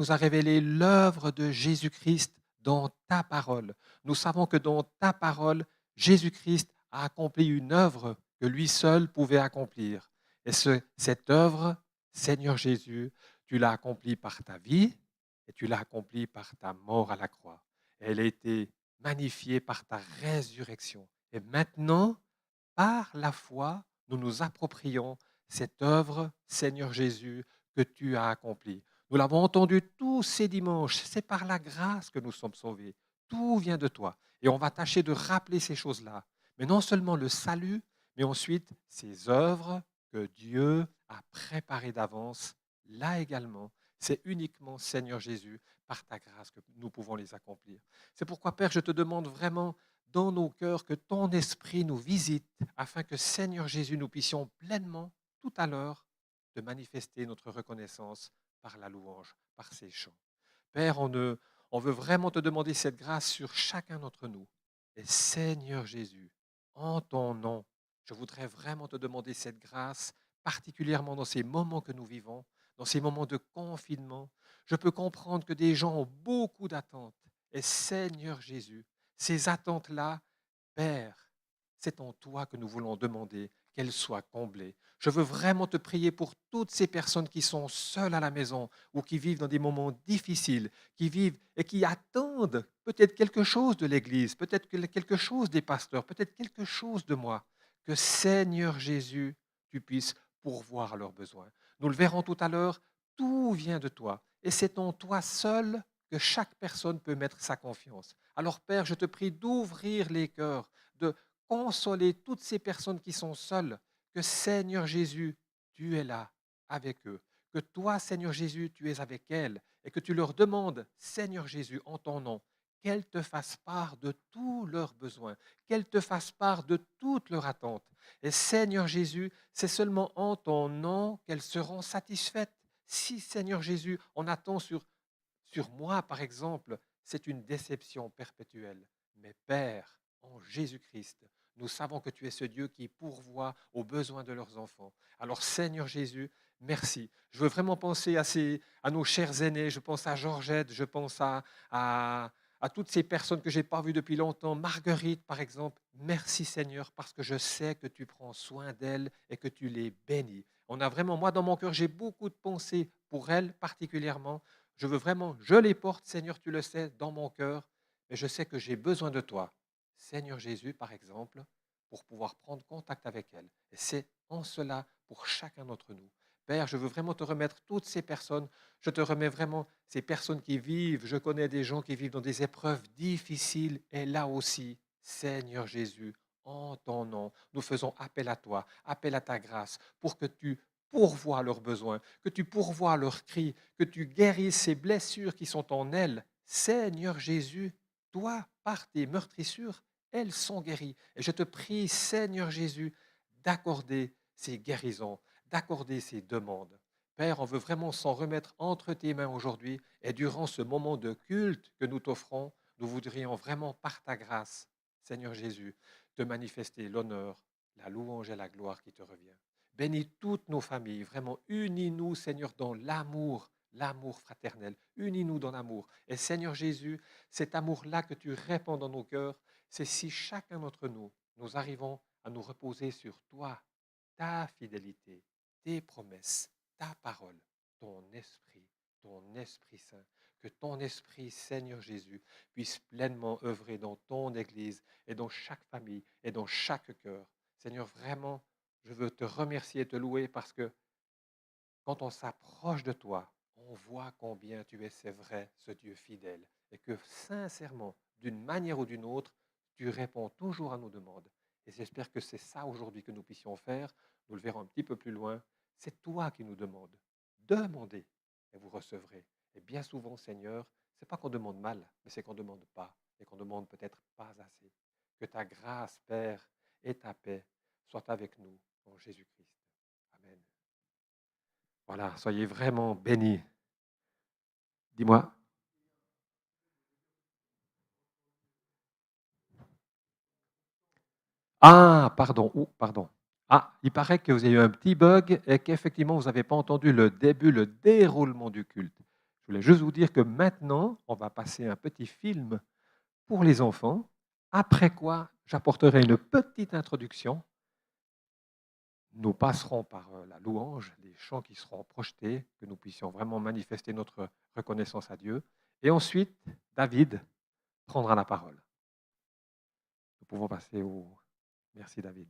nous a révélé l'œuvre de Jésus-Christ dans ta parole. Nous savons que dans ta parole, Jésus-Christ a accompli une œuvre que lui seul pouvait accomplir. Et cette œuvre, Seigneur Jésus, tu l'as accomplie par ta vie et tu l'as accomplie par ta mort à la croix. Elle a été magnifiée par ta résurrection. Et maintenant, par la foi, nous nous approprions cette œuvre, Seigneur Jésus, que tu as accomplie. Nous l'avons entendu tous ces dimanches. C'est par la grâce que nous sommes sauvés. Tout vient de toi. Et on va tâcher de rappeler ces choses-là. Mais non seulement le salut, mais ensuite ces œuvres que Dieu a préparées d'avance. Là également, c'est uniquement, Seigneur Jésus, par ta grâce que nous pouvons les accomplir. C'est pourquoi, Père, je te demande vraiment dans nos cœurs que ton esprit nous visite afin que, Seigneur Jésus, nous puissions pleinement, tout à l'heure, te manifester notre reconnaissance par la louange, par ces chants. Père, on veut vraiment te demander cette grâce sur chacun d'entre nous. Et Seigneur Jésus, en ton nom, je voudrais vraiment te demander cette grâce, particulièrement dans ces moments que nous vivons, dans ces moments de confinement. Je peux comprendre que des gens ont beaucoup d'attentes. Et Seigneur Jésus, ces attentes-là, Père, c'est en toi que nous voulons demander qu'elles soient comblées. Je veux vraiment te prier pour toutes ces personnes qui sont seules à la maison ou qui vivent dans des moments difficiles, qui vivent et qui attendent peut-être quelque chose de l'Église, peut-être quelque chose des pasteurs, peut-être quelque chose de moi. Que Seigneur Jésus, tu puisses pourvoir à leurs besoins. Nous le verrons tout à l'heure, tout vient de toi et c'est en toi seul que chaque personne peut mettre sa confiance. Alors Père, je te prie d'ouvrir les cœurs, de consoler toutes ces personnes qui sont seules, que Seigneur Jésus, tu es là avec eux, que toi, Seigneur Jésus, tu es avec elles et que tu leur demandes, Seigneur Jésus, en ton nom, qu'elles te fassent part de tous leurs besoins, qu'elles te fassent part de toutes leurs attentes. Et Seigneur Jésus, c'est seulement en ton nom qu'elles seront satisfaites. Si, Seigneur Jésus, on attend sur moi, par exemple, c'est une déception perpétuelle. Mais Père, en Jésus-Christ, nous savons que tu es ce Dieu qui pourvoit aux besoins de leurs enfants. Alors Seigneur Jésus, merci. Je veux vraiment penser à nos chers aînés. Je pense à Georgette, je pense à toutes ces personnes que je n'ai pas vues depuis longtemps. Marguerite, par exemple. Merci Seigneur, parce que je sais que tu prends soin d'elles et que tu les bénis. On a vraiment, moi dans mon cœur, j'ai beaucoup de pensées pour elles particulièrement. Je veux vraiment, je les porte, Seigneur, tu le sais, dans mon cœur, mais je sais que j'ai besoin de toi. Seigneur Jésus, par exemple, pour pouvoir prendre contact avec elle. Et c'est en cela pour chacun d'entre nous. Père, je veux vraiment te remettre toutes ces personnes. Je te remets vraiment ces personnes qui vivent. Je connais des gens qui vivent dans des épreuves difficiles. Et là aussi, Seigneur Jésus, en ton nom, nous faisons appel à toi, appel à ta grâce, pour que tu pourvoies leurs besoins, que tu pourvoies leurs cris, que tu guérisses ces blessures qui sont en elles. Seigneur Jésus, toi, par tes meurtrissures, elles sont guéries. Et je te prie, Seigneur Jésus, d'accorder ces guérisons, d'accorder ces demandes. Père, on veut vraiment s'en remettre entre tes mains aujourd'hui et durant ce moment de culte que nous t'offrons, nous voudrions vraiment, par ta grâce, Seigneur Jésus, te manifester l'honneur, la louange et la gloire qui te revient. Bénis toutes nos familles, vraiment unis-nous, Seigneur, dans l'amour, l'amour fraternel. Unis-nous dans l'amour. Et Seigneur Jésus, cet amour-là que tu répands dans nos cœurs, c'est si chacun d'entre nous, nous arrivons à nous reposer sur toi, ta fidélité, tes promesses, ta parole, ton Esprit Saint. Que ton Esprit, Seigneur Jésus, puisse pleinement œuvrer dans ton Église et dans chaque famille et dans chaque cœur. Seigneur, vraiment, je veux te remercier et te louer parce que quand on s'approche de toi, on voit combien tu es, c'est vrai, ce Dieu fidèle. Et que sincèrement, d'une manière ou d'une autre, tu réponds toujours à nos demandes. Et j'espère que c'est ça aujourd'hui que nous puissions faire. Nous le verrons un petit peu plus loin. C'est toi qui nous demandes. Demandez et vous recevrez. Et bien souvent, Seigneur, c'est pas qu'on demande mal, mais c'est qu'on ne demande pas. Et qu'on demande peut-être pas assez. Que ta grâce, Père, et ta paix soient avec nous en Jésus-Christ. Amen. Voilà, soyez vraiment bénis. Dis-moi. Ah, pardon, pardon. Ah, il paraît que vous avez eu un petit bug et qu'effectivement, vous n'avez pas entendu le début, le déroulement du culte. Je voulais juste vous dire que maintenant, on va passer un petit film pour les enfants, après quoi j'apporterai une petite introduction. Nous passerons par la louange, les chants qui seront projetés, que nous puissions vraiment manifester notre reconnaissance à Dieu. Et ensuite, David prendra la parole. Nous pouvons passer au... Merci David.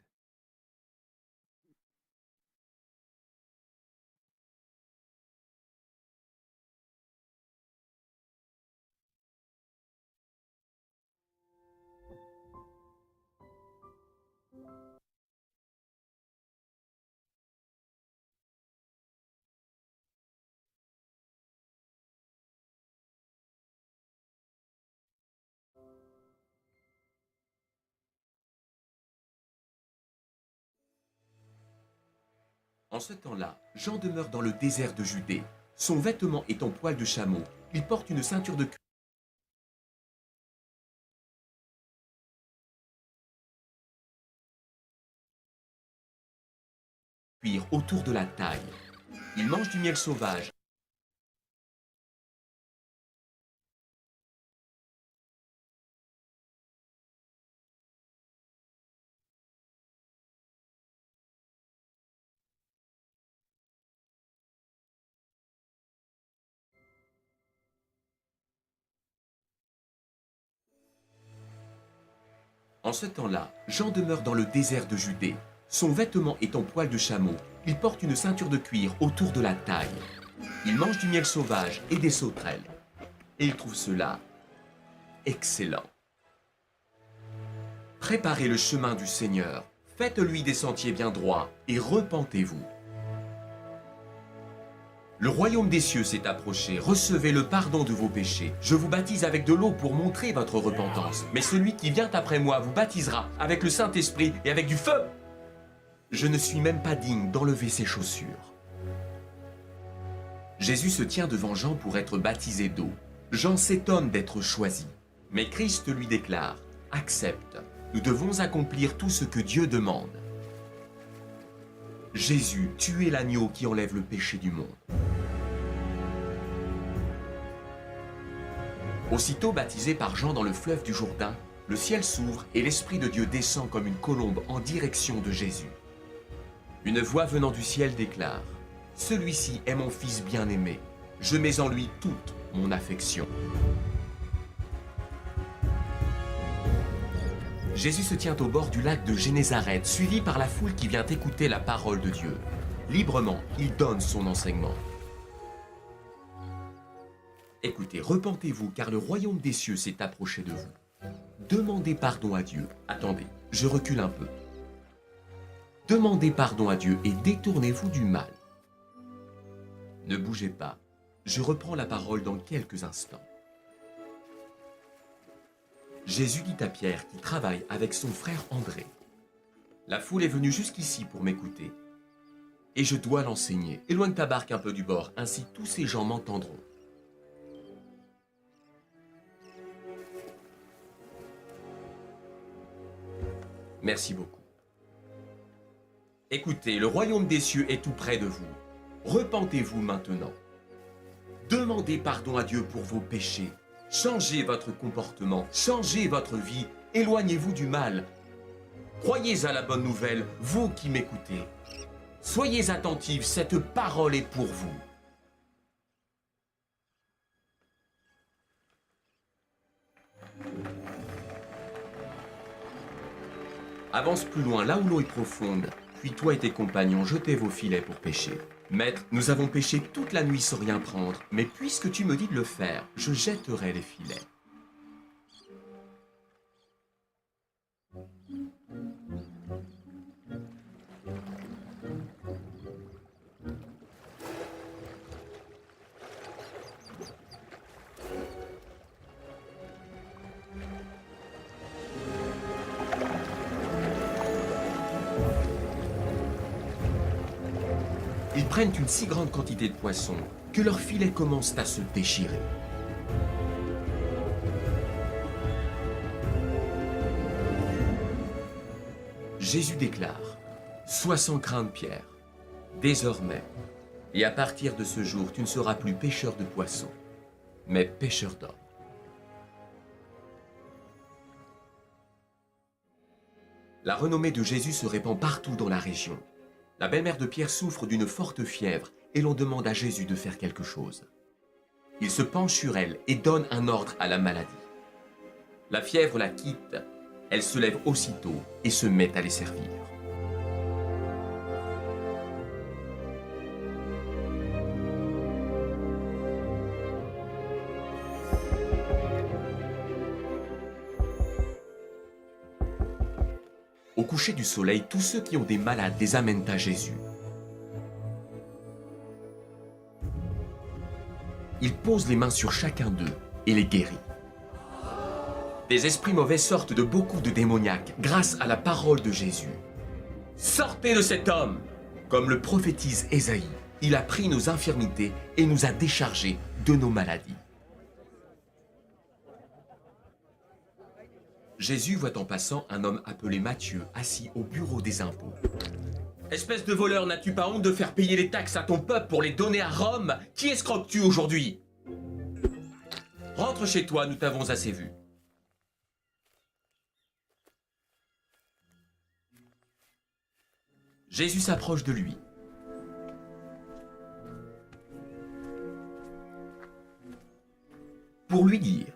En ce temps-là, Jean demeure dans le désert de Judée. Son vêtement est en poil de chameau. Il porte une ceinture de cuir autour de la taille. Il mange du miel sauvage. En ce temps-là, Jean demeure dans le désert de Judée. Son vêtement est en poil de chameau. Il porte une ceinture de cuir autour de la taille. Il mange du miel sauvage et des sauterelles. Et il trouve cela excellent. Préparez le chemin du Seigneur. Faites-lui des sentiers bien droits et repentez-vous. Le royaume des cieux s'est approché, recevez le pardon de vos péchés. Je vous baptise avec de l'eau pour montrer votre repentance. Mais celui qui vient après moi vous baptisera avec le Saint-Esprit et avec du feu. Je ne suis même pas digne d'enlever ses chaussures. Jésus se tient devant Jean pour être baptisé d'eau. Jean s'étonne d'être choisi. Mais Christ lui déclare, « Accepte, nous devons accomplir tout ce que Dieu demande. » Jésus, tu es l'agneau qui enlève le péché du monde. Aussitôt baptisé par Jean dans le fleuve du Jourdain, le ciel s'ouvre et l'Esprit de Dieu descend comme une colombe en direction de Jésus. Une voix venant du ciel déclare, « Celui-ci est mon Fils bien-aimé, je mets en lui toute mon affection. » Jésus se tient au bord du lac de Génézareth, suivi par la foule qui vient écouter la parole de Dieu. Librement, il donne son enseignement. Écoutez, repentez-vous, car le royaume des cieux s'est approché de vous. Demandez pardon à Dieu. Attendez, je recule un peu. Demandez pardon à Dieu et détournez-vous du mal. Ne bougez pas, je reprends la parole dans quelques instants. Jésus dit à Pierre qui travaille avec son frère André, « La foule est venue jusqu'ici pour m'écouter, et je dois l'enseigner. Éloigne ta barque un peu du bord, ainsi tous ces gens m'entendront. » Merci beaucoup. Écoutez, le royaume des cieux est tout près de vous. Repentez-vous maintenant. Demandez pardon à Dieu pour vos péchés. Changez votre comportement, changez votre vie, éloignez-vous du mal. Croyez à la bonne nouvelle, vous qui m'écoutez. Soyez attentifs, cette parole est pour vous. Avance plus loin, là où l'eau est profonde, puis toi et tes compagnons, jetez vos filets pour pêcher. Maître, nous avons pêché toute la nuit sans rien prendre, mais puisque tu me dis de le faire, je jetterai les filets. Ils prennent une si grande quantité de poissons que leurs filets commencent à se déchirer. Jésus déclare, « Sois sans crainte, Pierre. Désormais, et à partir de ce jour, tu ne seras plus pêcheur de poissons. » mais pêcheur d'hommes. La renommée de Jésus se répand partout dans la région. La belle-mère de Pierre souffre d'une forte fièvre et l'on demande à Jésus de faire quelque chose. Il se penche sur elle et donne un ordre à la maladie. La fièvre la quitte, elle se lève aussitôt et se met à les servir. Au coucher du soleil, tous ceux qui ont des malades les amènent à Jésus. Il pose les mains sur chacun d'eux et les guérit. Des esprits mauvais sortent de beaucoup de démoniaques grâce à la parole de Jésus. « Sortez de cet homme !» Comme le prophétise Ésaïe, il a pris nos infirmités et nous a déchargés de nos maladies. Jésus voit en passant un homme appelé Matthieu assis au bureau des impôts. « Espèce de voleur, n'as-tu pas honte de faire payer les taxes à ton peuple pour les donner à Rome? Qui escroques-tu aujourd'hui? Rentre chez toi, nous t'avons assez vu. » Jésus s'approche de lui. Pour lui dire: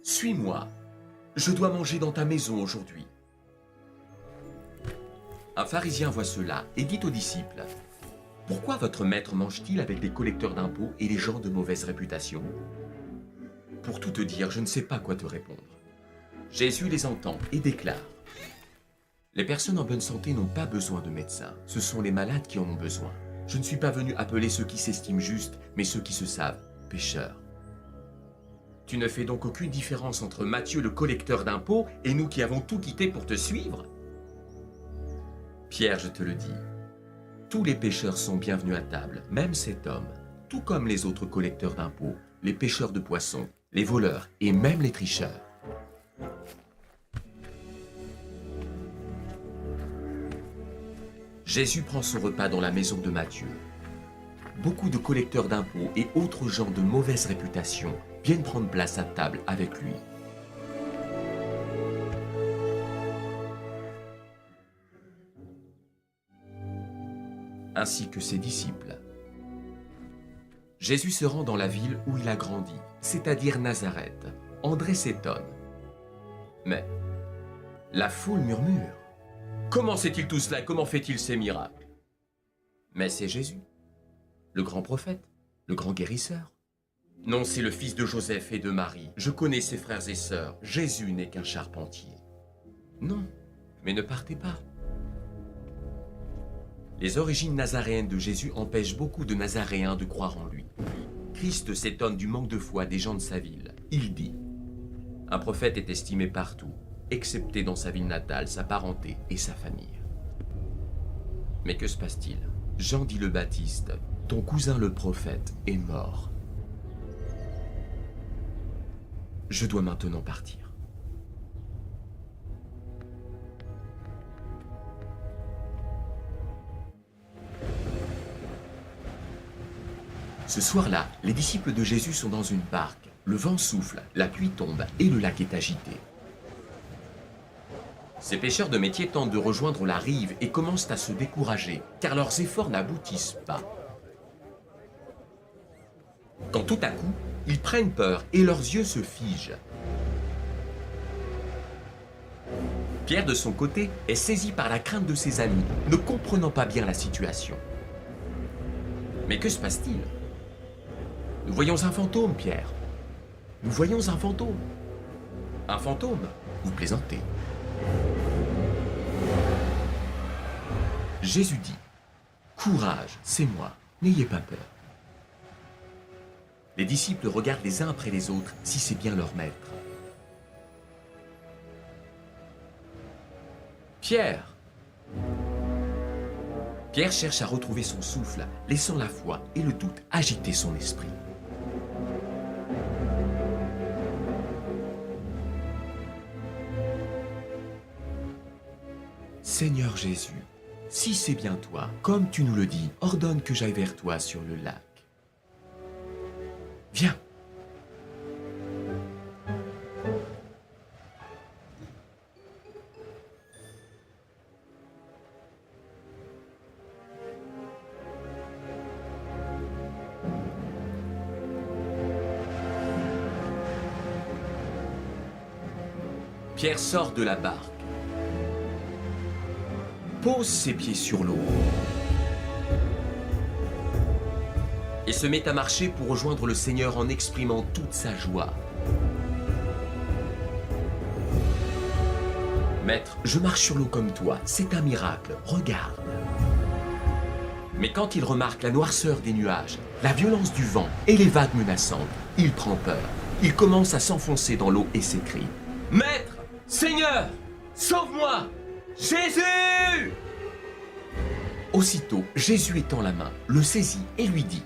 « Suis-moi, je dois manger dans ta maison aujourd'hui. » Un pharisien voit cela et dit aux disciples: « Pourquoi votre maître mange-t-il avec les collecteurs d'impôts et les gens de mauvaise réputation ?» Pour tout te dire, je ne sais pas quoi te répondre. Jésus les entend et déclare: « Les personnes en bonne santé n'ont pas besoin de médecins, ce sont les malades qui en ont besoin. Je ne suis pas venu appeler ceux qui s'estiment justes, mais ceux qui se savent pécheurs. » Tu ne fais donc aucune différence entre Matthieu le collecteur d'impôts et nous qui avons tout quitté pour te suivre? Pierre, je te le dis, tous les pécheurs sont bienvenus à table, même cet homme, tout comme les autres collecteurs d'impôts, les pêcheurs de poissons, les voleurs et même les tricheurs. Jésus prend son repas dans la maison de Matthieu. Beaucoup de collecteurs d'impôts et autres gens de mauvaise réputation viennent prendre place à table avec lui. Ainsi que ses disciples. Jésus se rend dans la ville où il a grandi, c'est-à-dire Nazareth. André s'étonne. Mais la foule murmure. Comment sait-il tout cela? Comment fait-il ces miracles? Mais c'est Jésus, le grand prophète, le grand guérisseur. Non, c'est le fils de Joseph et de Marie. Je connais ses frères et sœurs. Jésus n'est qu'un charpentier. Non, mais ne partez pas. Les origines nazaréennes de Jésus empêchent beaucoup de Nazaréens de croire en lui. Christ s'étonne du manque de foi des gens de sa ville. Il dit: « Un prophète est estimé partout, excepté dans sa ville natale, sa parenté et sa famille. » Mais que se passe-t-il? Jean dit le Baptiste: « Ton cousin le prophète est mort. » Je dois maintenant partir. Ce soir-là, les disciples de Jésus sont dans une barque. Le vent souffle, la pluie tombe et le lac est agité. Ces pêcheurs de métier tentent de rejoindre la rive et commencent à se décourager, car leurs efforts n'aboutissent pas. Quand tout à coup, ils prennent peur et leurs yeux se figent. Pierre, de son côté, est saisi par la crainte de ses amis, ne comprenant pas bien la situation. Mais que se passe-t-il? Nous voyons un fantôme, Pierre. Nous voyons un fantôme. Un fantôme? Vous plaisantez. Jésus dit: « Courage, c'est moi, n'ayez pas peur. » Les disciples regardent les uns après les autres si c'est bien leur maître. Pierre! Pierre cherche à retrouver son souffle, laissant la foi et le doute agiter son esprit. Seigneur Jésus, Si c'est bien toi, comme tu nous le dis, ordonne que j'aille vers toi sur le lac. Viens. Pierre sort de la barque, pose ses pieds sur l'eau et se met à marcher pour rejoindre le Seigneur en exprimant toute sa joie. Maître, je marche sur l'eau comme toi, c'est un miracle, regarde. Mais quand il remarque la noirceur des nuages, la violence du vent et les vagues menaçantes, il prend peur. Il commence à s'enfoncer dans l'eau et s'écrie: Maître, Seigneur, sauve-moi! Jésus! Aussitôt, Jésus étend la main, le saisit et lui dit: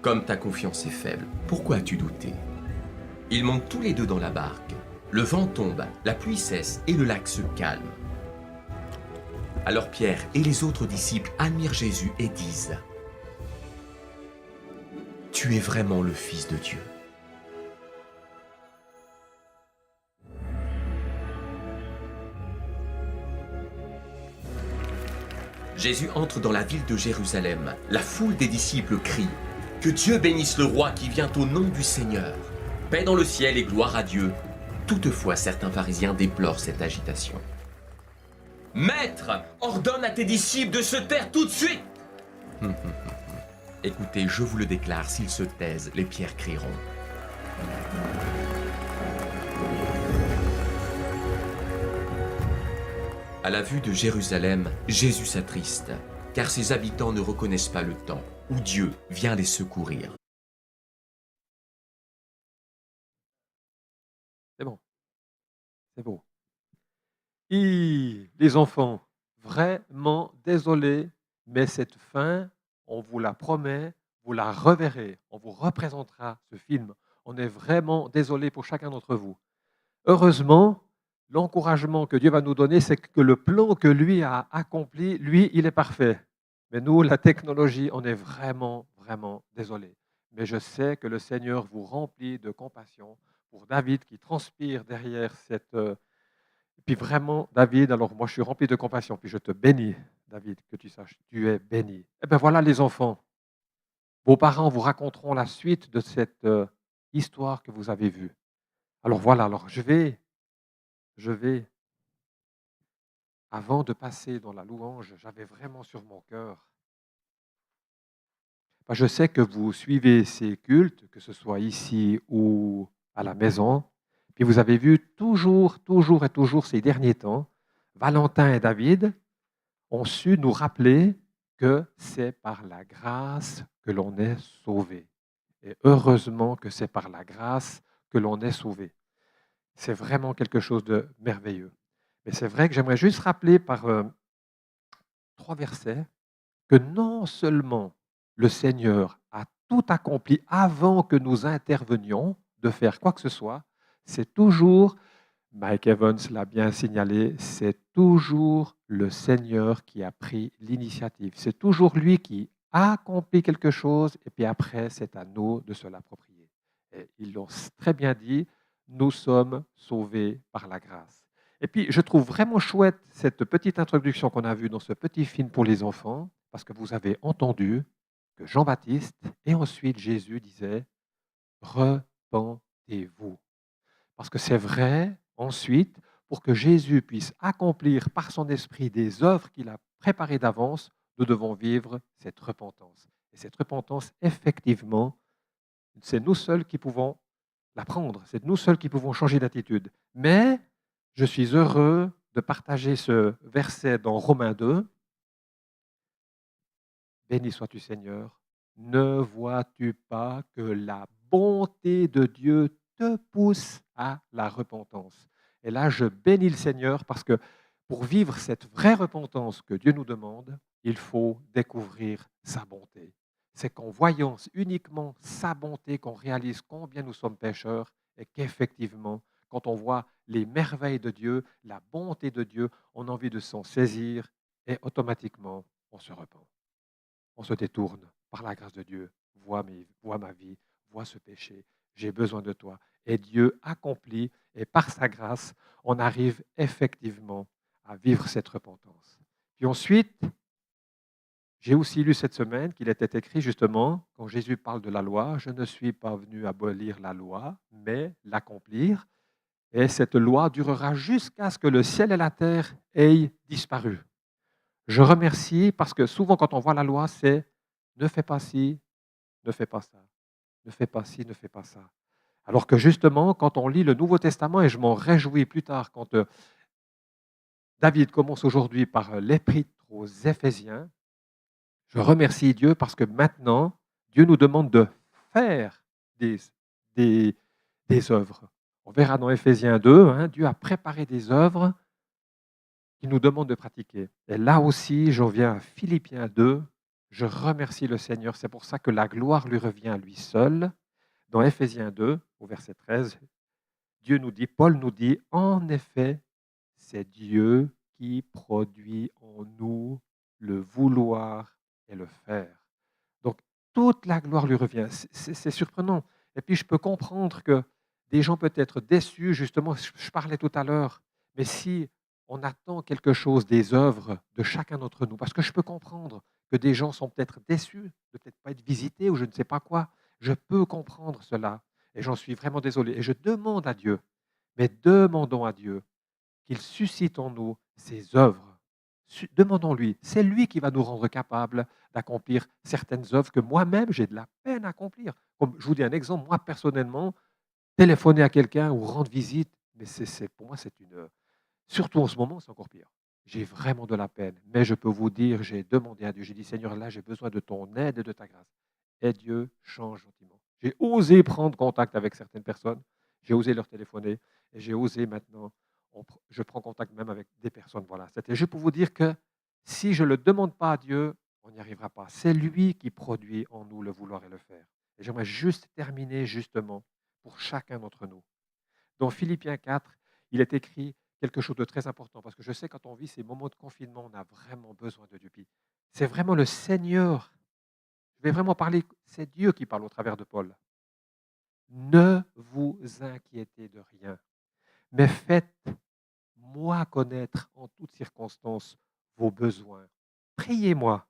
Comme ta confiance est faible, pourquoi as-tu douté? Ils montent tous les deux dans la barque. Le vent tombe, la pluie cesse et le lac se calme. Alors Pierre et les autres disciples admirent Jésus et disent: Tu es vraiment le Fils de Dieu. Jésus entre dans la ville de Jérusalem. La foule des disciples crie: Que Dieu bénisse le roi qui vient au nom du Seigneur. Paix dans le ciel et gloire à Dieu. Toutefois, certains pharisiens déplorent cette agitation. Maître, ordonne à tes disciples de se taire tout de suite. Écoutez, je vous le déclare, s'ils se taisent, les pierres crieront. À la vue de Jérusalem, Jésus s'attriste, car ses habitants ne reconnaissent pas le temps où Dieu vient les secourir. C'est bon, c'est beau. Les enfants, vraiment désolé, mais cette fin, on vous la promet, vous la reverrez, on vous représentera ce film. On est vraiment désolé pour chacun d'entre vous. Heureusement, l'encouragement que Dieu va nous donner, c'est que le plan que lui a accompli, lui, il est parfait. Mais nous, la technologie, on est vraiment, vraiment désolé. Mais je sais que le Seigneur vous remplit de compassion pour David qui transpire derrière cette... Puis vraiment, David, alors moi je suis rempli de compassion, puis je te bénis, David, que tu saches, tu es béni. Eh bien voilà les enfants, vos parents vous raconteront la suite de cette histoire que vous avez vue. Alors voilà, alors je vais, avant de passer dans la louange, j'avais vraiment sur mon cœur. Je sais que vous suivez ces cultes, que ce soit ici ou à la maison, puis vous avez vu toujours et toujours ces derniers temps, Valentin et David ont su nous rappeler que c'est par la grâce que l'on est sauvé. Et heureusement que c'est par la grâce que l'on est sauvé. C'est vraiment quelque chose de merveilleux. Mais c'est vrai que j'aimerais juste rappeler par 3 versets que non seulement le Seigneur a tout accompli avant que nous intervenions de faire quoi que ce soit, c'est toujours, Mike Evans l'a bien signalé, c'est toujours le Seigneur qui a pris l'initiative. C'est toujours lui qui a accompli quelque chose et puis après, c'est à nous de se l'approprier. Et ils l'ont très bien dit, nous sommes sauvés par la grâce. Et puis, je trouve vraiment chouette cette petite introduction qu'on a vue dans ce petit film pour les enfants, parce que vous avez entendu que Jean-Baptiste et ensuite Jésus disaient « Repentez-vous ». Parce que c'est vrai, ensuite, pour que Jésus puisse accomplir par son esprit des œuvres qu'il a préparées d'avance, nous devons vivre cette repentance. Et cette repentance, effectivement, c'est nous seuls qui pouvons la prendre, c'est nous seuls qui pouvons changer d'attitude. Mais je suis heureux de partager ce verset dans Romains 2. Béni sois-tu Seigneur, ne vois-tu pas que la bonté de Dieu te pousse à la repentance? Et là, je bénis le Seigneur parce que pour vivre cette vraie repentance que Dieu nous demande, il faut découvrir sa bonté. C'est qu'en voyant uniquement sa bonté qu'on réalise combien nous sommes pécheurs et qu'effectivement, quand on voit les merveilles de Dieu, la bonté de Dieu, on a envie de s'en saisir et automatiquement, on se repent. On se détourne par la grâce de Dieu. Vois ma vie, vois ce péché. J'ai besoin de toi. Et Dieu accomplit, et par sa grâce, on arrive effectivement à vivre cette repentance. Puis ensuite, j'ai aussi lu cette semaine qu'il était écrit justement, quand Jésus parle de la loi, je ne suis pas venu abolir la loi, mais l'accomplir. Et cette loi durera jusqu'à ce que le ciel et la terre aient disparu. Je remercie parce que souvent quand on voit la loi, c'est ne fais pas ci, ne fais pas ça, ne fais pas ci, ne fais pas ça. Alors que justement, quand on lit le Nouveau Testament, et je m'en réjouis plus tard, quand David commence aujourd'hui par l'épître aux Éphésiens, je remercie Dieu parce que maintenant, Dieu nous demande de faire des, des, des œuvres. On verra dans Éphésiens 2, hein, Dieu a préparé des œuvres qu'il nous demande de pratiquer. Et là aussi, j'en viens à Philippiens 2, je remercie le Seigneur, c'est pour ça que la gloire lui revient à lui seul. Dans Éphésiens 2, au verset 13, Paul nous dit, en effet, c'est Dieu qui produit en nous le vouloir et le faire. Donc, toute la gloire lui revient. C'est surprenant. Et puis, je peux comprendre que des gens peuvent être déçus, justement, je parlais tout à l'heure, mais si on attend quelque chose des œuvres de chacun d'entre nous, parce que je peux comprendre que des gens sont peut-être déçus de peut-être pas être visités ou je ne sais pas quoi, je peux comprendre cela et j'en suis vraiment désolé. Et je demande à Dieu, mais demandons à Dieu qu'il suscite en nous ses œuvres. Demandons-lui, c'est lui qui va nous rendre capables d'accomplir certaines œuvres que moi-même j'ai de la peine à accomplir. Comme je vous dis un exemple, moi personnellement, téléphoner à quelqu'un ou rendre visite, mais pour moi c'est une, surtout en ce moment, c'est encore pire. J'ai vraiment de la peine, mais je peux vous dire, j'ai demandé à Dieu, j'ai dit Seigneur, là j'ai besoin de ton aide et de ta grâce. Et Dieu change gentiment. J'ai osé prendre contact avec certaines personnes, j'ai osé leur téléphoner et j'ai osé maintenant, je prends contact même avec des personnes. Voilà, c'était juste pour vous dire que si je ne le demande pas à Dieu, on n'y arrivera pas. C'est lui qui produit en nous le vouloir et le faire. Et j'aimerais juste terminer justement pour chacun d'entre nous. Dans Philippiens 4, il est écrit quelque chose de très important, parce que je sais quand on vit ces moments de confinement, on a vraiment besoin de Dieu. Puis c'est vraiment le Seigneur. Je vais vraiment parler, c'est Dieu qui parle au travers de Paul. Ne vous inquiétez de rien, mais faites-moi connaître en toutes circonstances vos besoins. Priez-moi,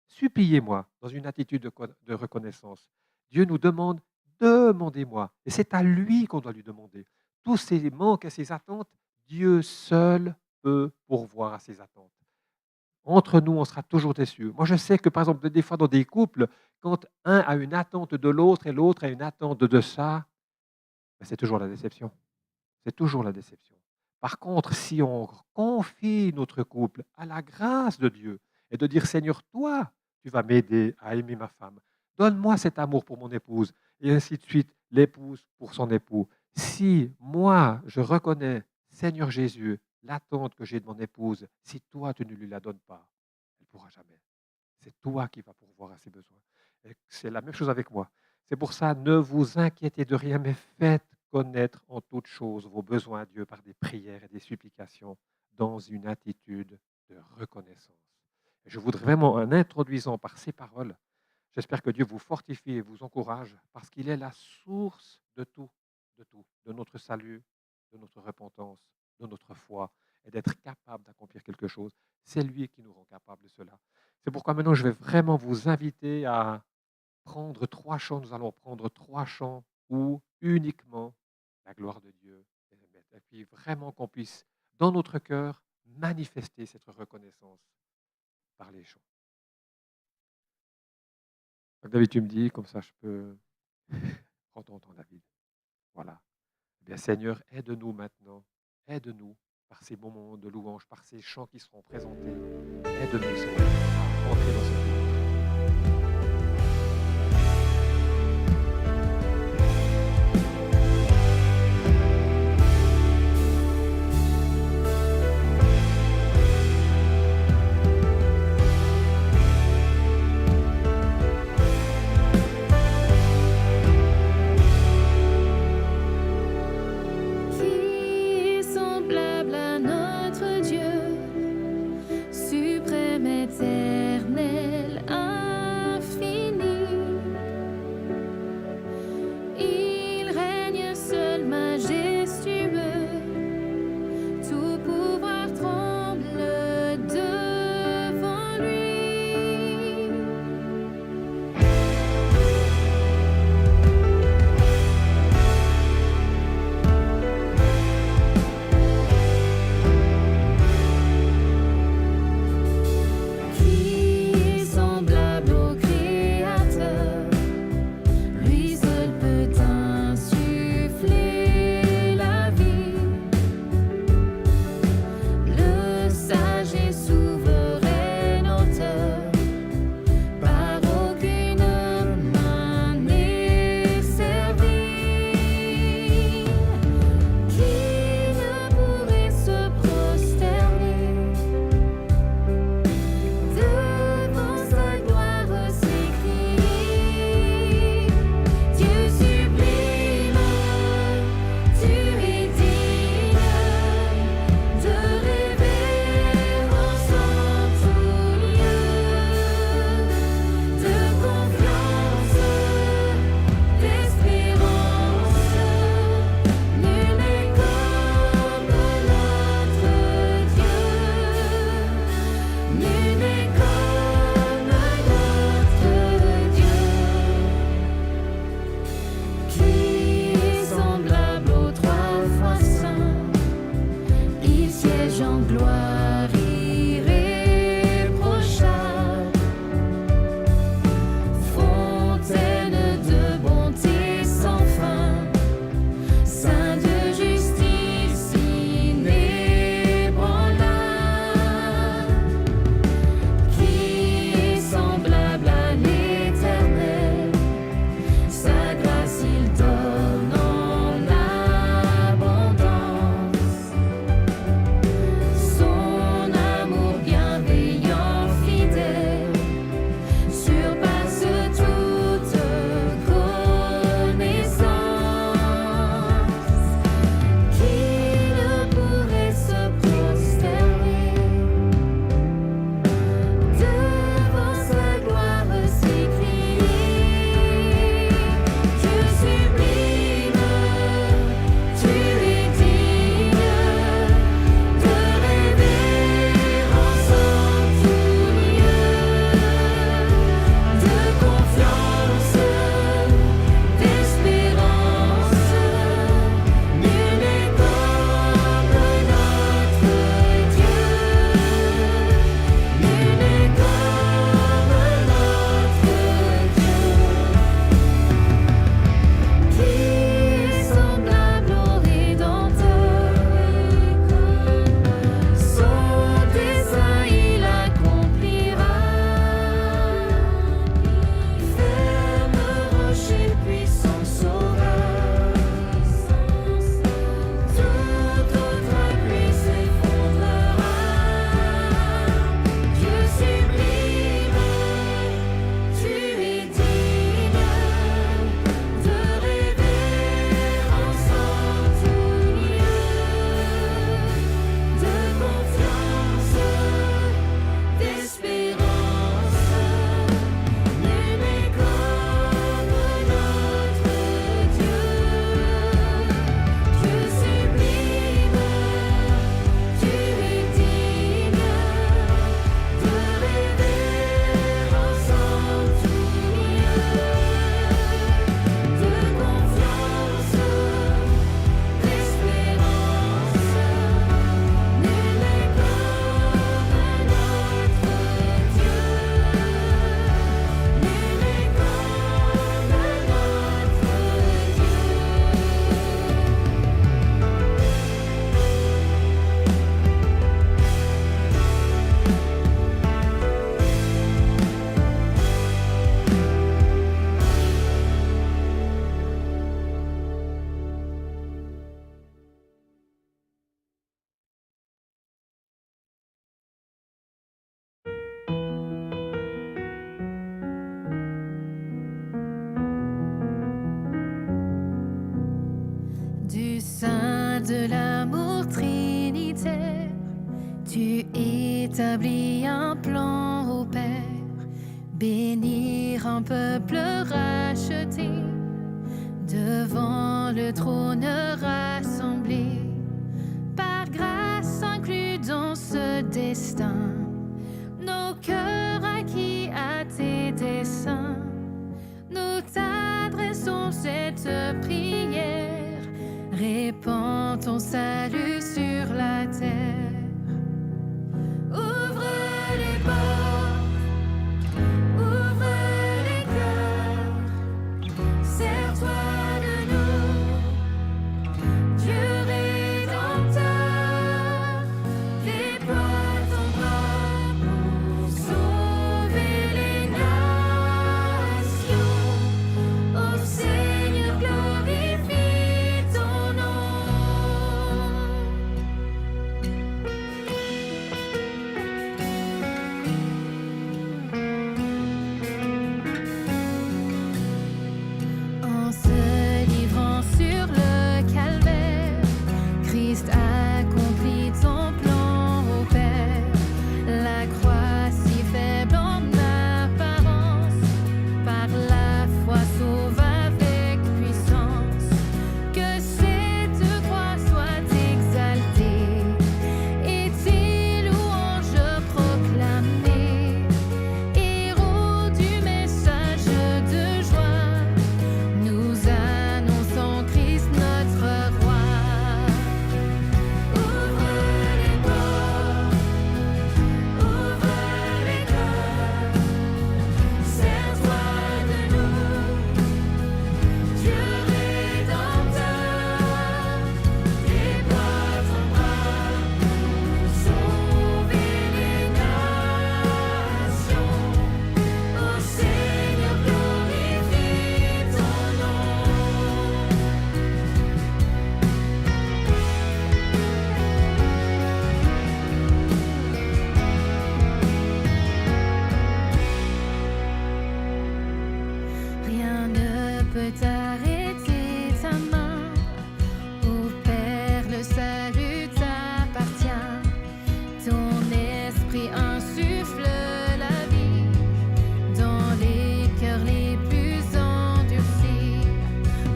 suppliez-moi dans une attitude de reconnaissance. Dieu nous demande, demandez-moi. Et c'est à lui qu'on doit lui demander. Tous ces manques et ces attentes, Dieu seul peut pourvoir à ces attentes. Entre nous, on sera toujours déçus. Moi, je sais que, par exemple, des fois dans des couples, quand un a une attente de l'autre et l'autre a une attente de ça, ben, c'est toujours la déception. C'est toujours la déception. Par contre, si on confie notre couple à la grâce de Dieu et de dire, Seigneur, toi, tu vas m'aider à aimer ma femme. Donne-moi cet amour pour mon épouse. Et ainsi de suite, l'épouse pour son époux. Si moi, je reconnais, Seigneur Jésus, l'attente que j'ai de mon épouse, si toi, tu ne lui la donnes pas, elle ne pourra jamais. C'est toi qui vas pourvoir à ses besoins. Et c'est la même chose avec moi. C'est pour ça, ne vous inquiétez de rien, mais faites connaître en toutes choses vos besoins à Dieu par des prières et des supplications dans une attitude de reconnaissance. Et je voudrais vraiment, en introduisant par ces paroles, j'espère que Dieu vous fortifie et vous encourage parce qu'il est la source de tout, de notre salut, de notre repentance, de notre foi et d'être capable d'accomplir quelque chose. C'est lui qui nous rend capable de cela. C'est pourquoi maintenant je vais vraiment vous inviter à prendre 3 chants. Nous allons prendre 3 chants où uniquement la gloire de Dieu est faite. Et puis vraiment qu'on puisse, dans notre cœur, manifester cette reconnaissance par les chants. Donc, David, tu me dis, comme ça je peux prendre ton temps, David. Voilà. Eh bien, Seigneur, aide-nous maintenant. Aide-nous par ces moments de louange, par ces chants qui seront présentés. Aide-nous, Seigneur, à entrer dans cette louange. Qui est semblable à notre Dieu, suprême. de l'amour trinitaire, tu établis un plan au Père, bénir un peuple racheté, devant le trône rassemblé, par grâce inclus dans ce destin, nos cœurs acquis à tes desseins. Nous t'adressons cette prière, répands ton salut sur la terre. Ouvre les portes, ouvre les cœurs, sers-toi de nous, Dieu rédempteur, déploie ton bras pour sauver les nations. Ô Seigneur, glorifie ton nom. En se livrant sur le calvaire, Christ accomplit ton plan au Père. La croix si faible en apparence, par la foi sauve avec puissance. Que cette croix soit exaltée et tes louanges proclamées. Héros du message de joie, nous annonçons Christ notre roi. Ouvre les portes, ouvre les cœurs, sers-toi de nous, Dieu rédempteur, déploie ton bras pour sauver les nations. Ô Seigneur, glorifie ton nom. Rien ne peut arrêter ta main. Ô Père, le salut t'appartient. Ton esprit insuffle la vie dans les cœurs les plus endurcis.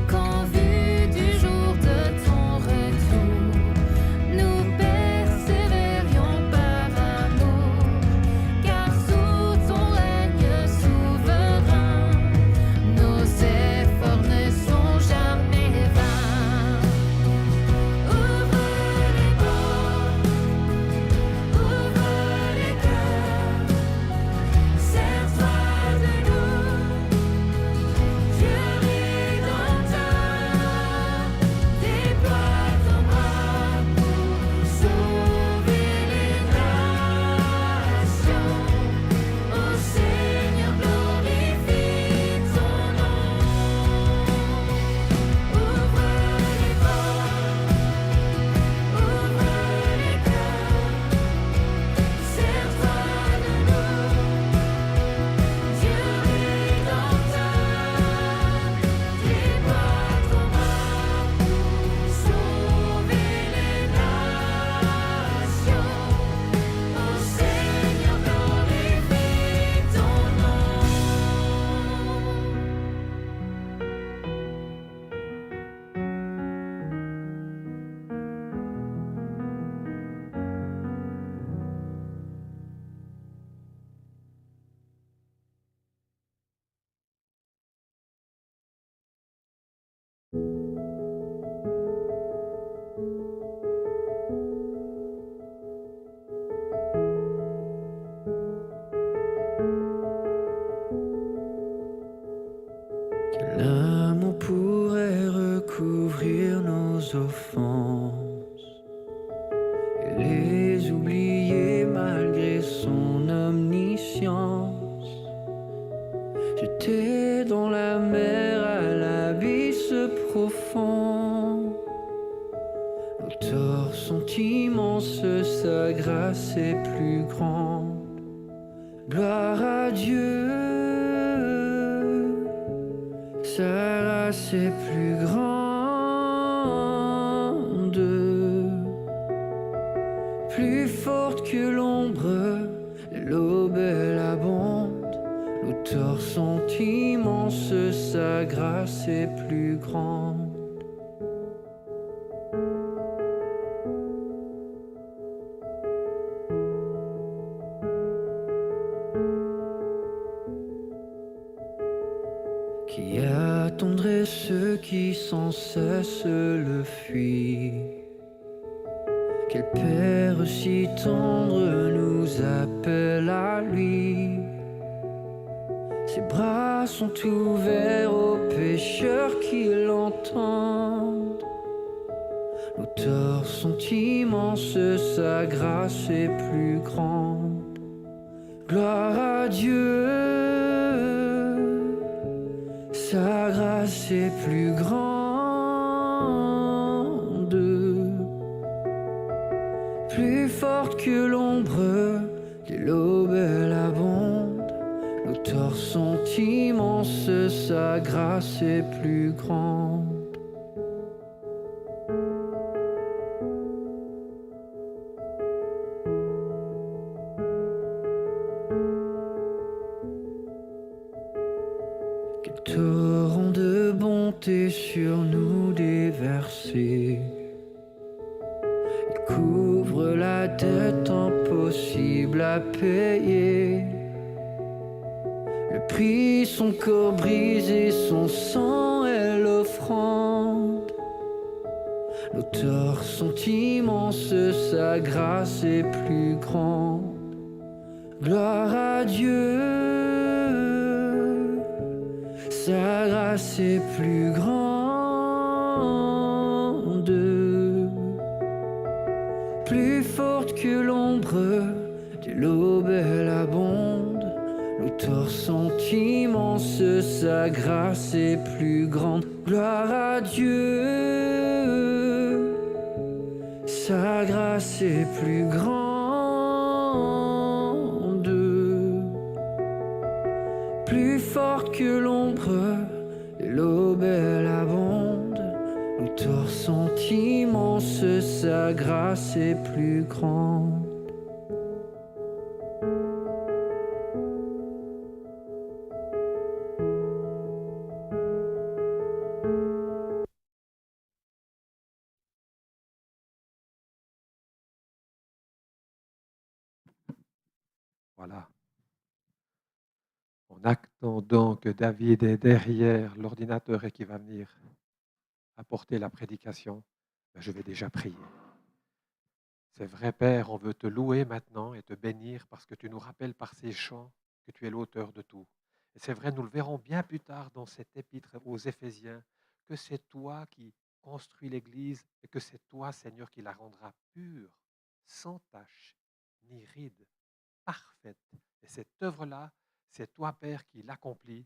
Qu'en vue du jour de ton retour, nous persévérions par amour, car sous ton règne souverain, nos efforts ne sont jamais vains. Ouvre les portes, ouvre les cœurs, sers-toi de nous, Dieu rédempteur, déploie ton bras pour sauver les nations. Ô Seigneur, glorifie ton nom. Ouvre les portes, ouvre les cœurs, sers-toi de nous, Dieu rédempteur, déploie ton bras pour sauver les nations. Ô Seigneur, glorifie ton nom. L'amour pourrait recouvrir nos offenses et les oublier malgré son omniscience. J'étais dans la mer à l'abysse profond. Nos torts sont immenses, sa grâce est plus grande. Gloire à Dieu. Sa grâce est plus grande. Nos torts sont immenses, sa grâce est plus grande. Qui attendrait ceux qui sans cesse le fuient? Quel Père si tendre nous appelle à lui? Ses bras sont ouverts aux pécheurs qui l'entendent. Nos torts sont immenses, sa grâce est plus grande. Gloire à Dieu, sa grâce est plus grande. Plus forte que l'ombre, dès l'aube elle abonde. Nos torts sont immenses, sa grâce est plus grande. Quel torrent de bonté sur nous déversé. Il couvre la dette impossible à payer. Le prix, son corps brisé, son sang est l'offrande. Nos torts sont immenses, sa grâce est plus grande. Gloire à Dieu, sa grâce est plus grande. Plus forte que l'ombre, dès l'aube elle abonde. Nos torts sont immenses, sa grâce est plus grande. Gloire à Dieu, sa grâce est plus grande. Plus forte que l'ombre, dès l'aube elle abonde. Nos torts sont immenses, sa grâce est plus grande. Voilà. En attendant que David est derrière l'ordinateur et qu'il va venir apporter la prédication, je vais déjà prier. C'est vrai, Père, on veut te louer maintenant et te bénir parce que tu nous rappelles par ces chants que tu es l'auteur de tout. Et c'est vrai, nous le verrons bien plus tard dans cet épître aux Éphésiens, que c'est toi qui construis l'Église et que c'est toi, Seigneur, qui la rendra pure, sans tache, ni ride, parfaite. Et cette œuvre-là, c'est toi, Père, qui l'accomplis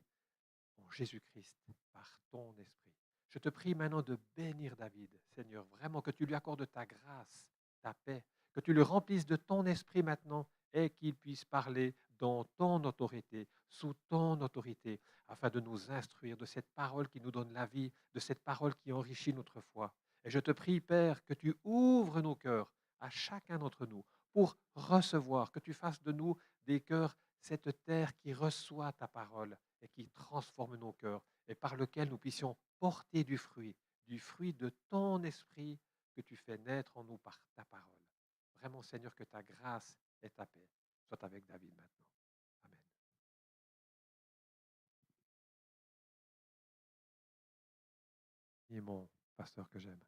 en Jésus-Christ, par ton esprit. Je te prie maintenant de bénir David, Seigneur, vraiment que tu lui accordes ta grâce, ta paix, que tu le remplisses de ton esprit maintenant et qu'il puisse parler dans ton autorité, sous ton autorité, afin de nous instruire de cette parole qui nous donne la vie, de cette parole qui enrichit notre foi. Et je te prie, Père, que tu ouvres nos cœurs à chacun d'entre nous pour recevoir, que tu fasses de nous des cœurs, cette terre qui reçoit ta parole et qui transforme nos cœurs et par lequel nous puissions porter du fruit de ton esprit que tu fais naître en nous par ta parole. Vraiment, Seigneur, que ta grâce et ta paix soient avec David maintenant. Amen. Il est mon pasteur que j'aime.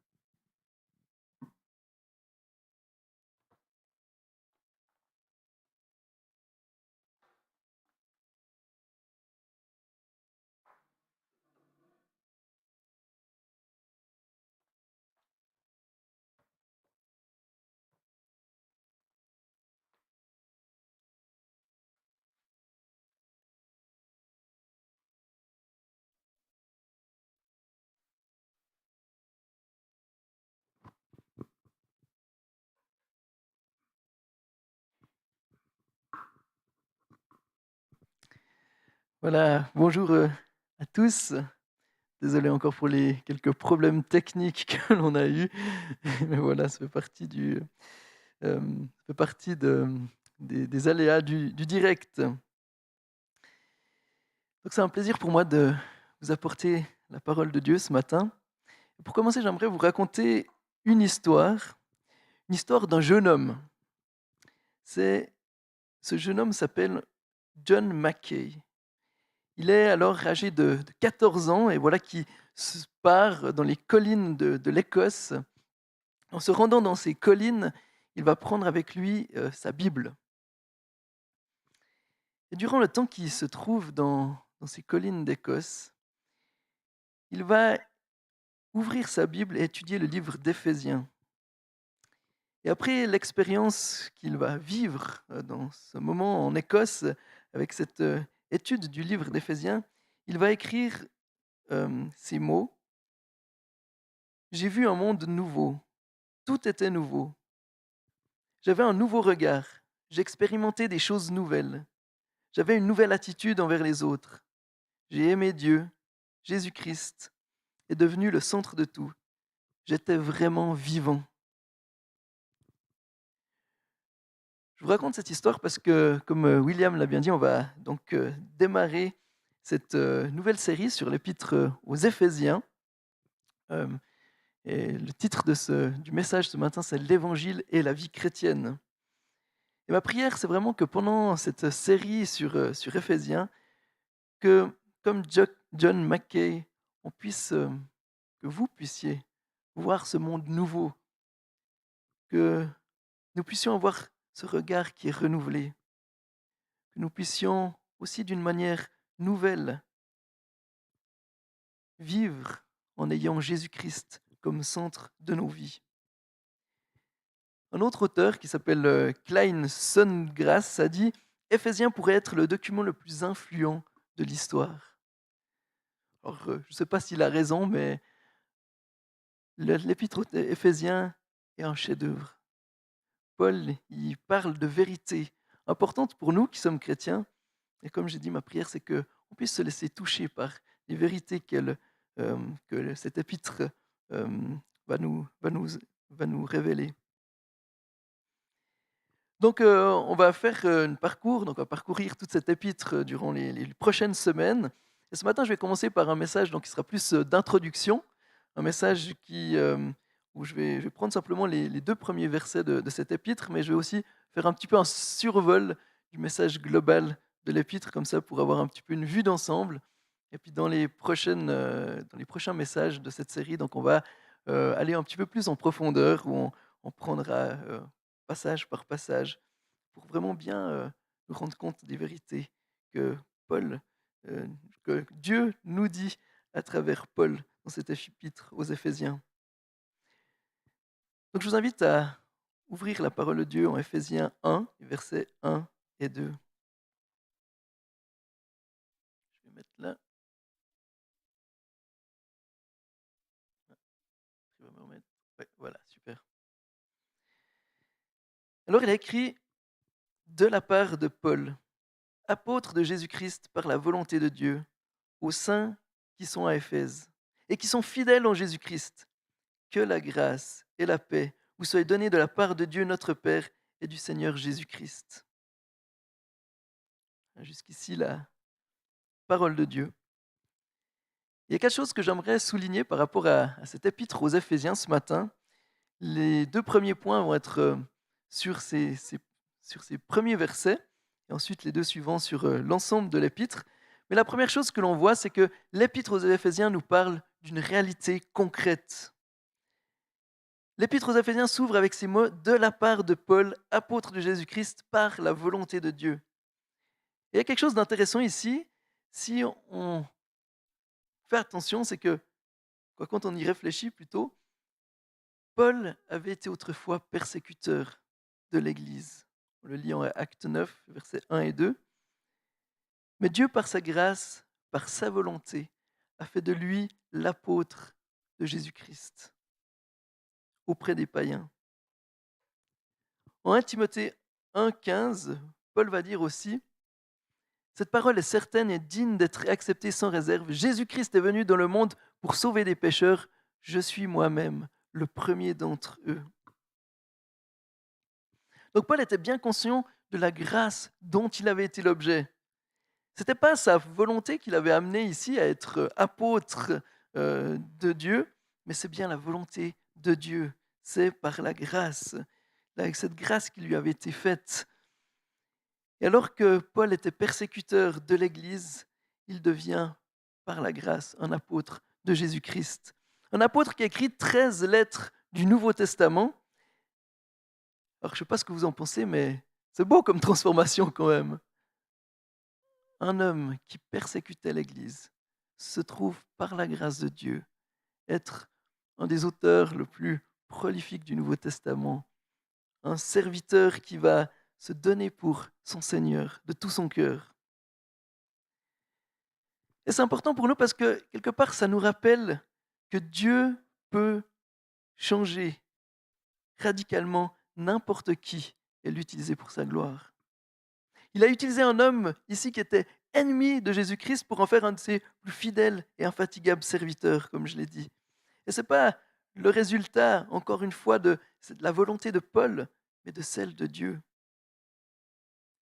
Voilà, bonjour à tous. Désolé encore pour les quelques problèmes techniques que l'on a eus, mais voilà, ça fait partie ça fait partie des aléas du direct. Donc c'est un plaisir pour moi de vous apporter la parole de Dieu ce matin. Et pour commencer, j'aimerais vous raconter une histoire d'un jeune homme. Ce jeune homme s'appelle John Mackay. Il est alors âgé de 14 ans et voilà qui part dans les collines de l'Écosse. En se rendant dans ces collines, il va prendre avec lui sa Bible. Et durant le temps qu'il se trouve dans ces collines d'Écosse, il va ouvrir sa Bible et étudier le livre d'Éphésiens. Et après l'expérience qu'il va vivre dans ce moment en Écosse, avec cette étude du livre d'Éphésiens, il va écrire ces mots. J'ai vu un monde nouveau. Tout était nouveau. J'avais un nouveau regard. J'expérimentais des choses nouvelles. J'avais une nouvelle attitude envers les autres. J'ai aimé Dieu. Jésus-Christ est devenu le centre de tout. J'étais vraiment vivant. Je vous raconte cette histoire parce que, comme William l'a bien dit, on va donc démarrer cette nouvelle série sur l'épître aux Éphésiens. Euh, et le titre du message ce matin, c'est l'Évangile et la vie chrétienne. Et ma prière, c'est vraiment que pendant cette série sur Éphésiens, que comme John Mackay, que vous puissiez voir ce monde nouveau, que nous puissions avoir ce regard qui est renouvelé, que nous puissions aussi d'une manière nouvelle vivre en ayant Jésus-Christ comme centre de nos vies. Un autre auteur qui s'appelle Klein Songrass a dit « Éphésiens pourrait être le document le plus influent de l'histoire ». Alors, je ne sais pas s'il a raison, mais l'épître aux Éphésiens est un chef-d'œuvre. Paul, il parle de vérité importante pour nous qui sommes chrétiens. Et comme j'ai dit, ma prière, c'est qu'on puisse se laisser toucher par les vérités que cet épître va nous révéler. Donc, on va faire un parcours, donc on va parcourir toute cette épître durant les prochaines semaines. Et ce matin, je vais commencer par un message qui sera plus d'introduction, un message où je vais prendre simplement les 2 premiers versets de cette épître, mais je vais aussi faire un petit peu un survol du message global de l'épître, comme ça, pour avoir un petit peu une vue d'ensemble. Et puis dans les prochains messages de cette série, donc on va aller un petit peu plus en profondeur, où on prendra passage par passage, pour vraiment bien nous rendre compte des vérités que que Dieu nous dit à travers Paul dans cet épître aux Éphésiens. Donc je vous invite à ouvrir la parole de Dieu en Éphésiens 1, versets 1 et 2. Je vais mettre là. Tu vas me remettre. Ouais, voilà, super. Alors il a écrit de la part de Paul, apôtre de Jésus-Christ par la volonté de Dieu, aux saints qui sont à Éphèse et qui sont fidèles en Jésus-Christ. Que la grâce et la paix vous soient données de la part de Dieu notre Père et du Seigneur Jésus-Christ. Jusqu'ici, la parole de Dieu. Il y a quelque chose que j'aimerais souligner par rapport à cet épître aux Éphésiens ce matin. Les 2 premiers points vont être sur ces premiers versets, et ensuite les 2 suivants sur l'ensemble de l'épître. Mais la première chose que l'on voit, c'est que l'épître aux Éphésiens nous parle d'une réalité concrète. L'épître aux Éphésiens s'ouvre avec ces mots « de la part de Paul, apôtre de Jésus-Christ, par la volonté de Dieu ». Il y a quelque chose d'intéressant ici, si on fait attention, c'est que, quand on y réfléchit plutôt, Paul avait été autrefois persécuteur de l'Église. On le lit en Acte 9, versets 1 et 2. Mais Dieu, par sa grâce, par sa volonté, a fait de lui l'apôtre de Jésus-Christ auprès des païens. En 1 Timothée 1,15, Paul va dire aussi « Cette parole est certaine et digne d'être acceptée sans réserve. Jésus-Christ est venu dans le monde pour sauver des pécheurs. Je suis moi-même le premier d'entre eux. » Donc Paul était bien conscient de la grâce dont il avait été l'objet. Ce n'était pas sa volonté qui l'avait amené ici à être apôtre de Dieu, mais c'est bien la volonté de Dieu. C'est par la grâce, avec cette grâce qui lui avait été faite. Et alors que Paul était persécuteur de l'Église, il devient, par la grâce, un apôtre de Jésus-Christ. Un apôtre qui a écrit 13 lettres du Nouveau Testament. Alors, je ne sais pas ce que vous en pensez, mais c'est beau comme transformation quand même. Un homme qui persécutait l'Église se trouve, par la grâce de Dieu, être un des auteurs le plus prolifiques du Nouveau Testament, un serviteur qui va se donner pour son Seigneur de tout son cœur. Et c'est important pour nous parce que, quelque part, ça nous rappelle que Dieu peut changer radicalement n'importe qui et l'utiliser pour sa gloire. Il a utilisé un homme ici qui était ennemi de Jésus-Christ pour en faire un de ses plus fidèles et infatigables serviteurs, comme je l'ai dit. Et ce n'est pas le résultat, encore une fois, de la volonté de Paul, mais de celle de Dieu.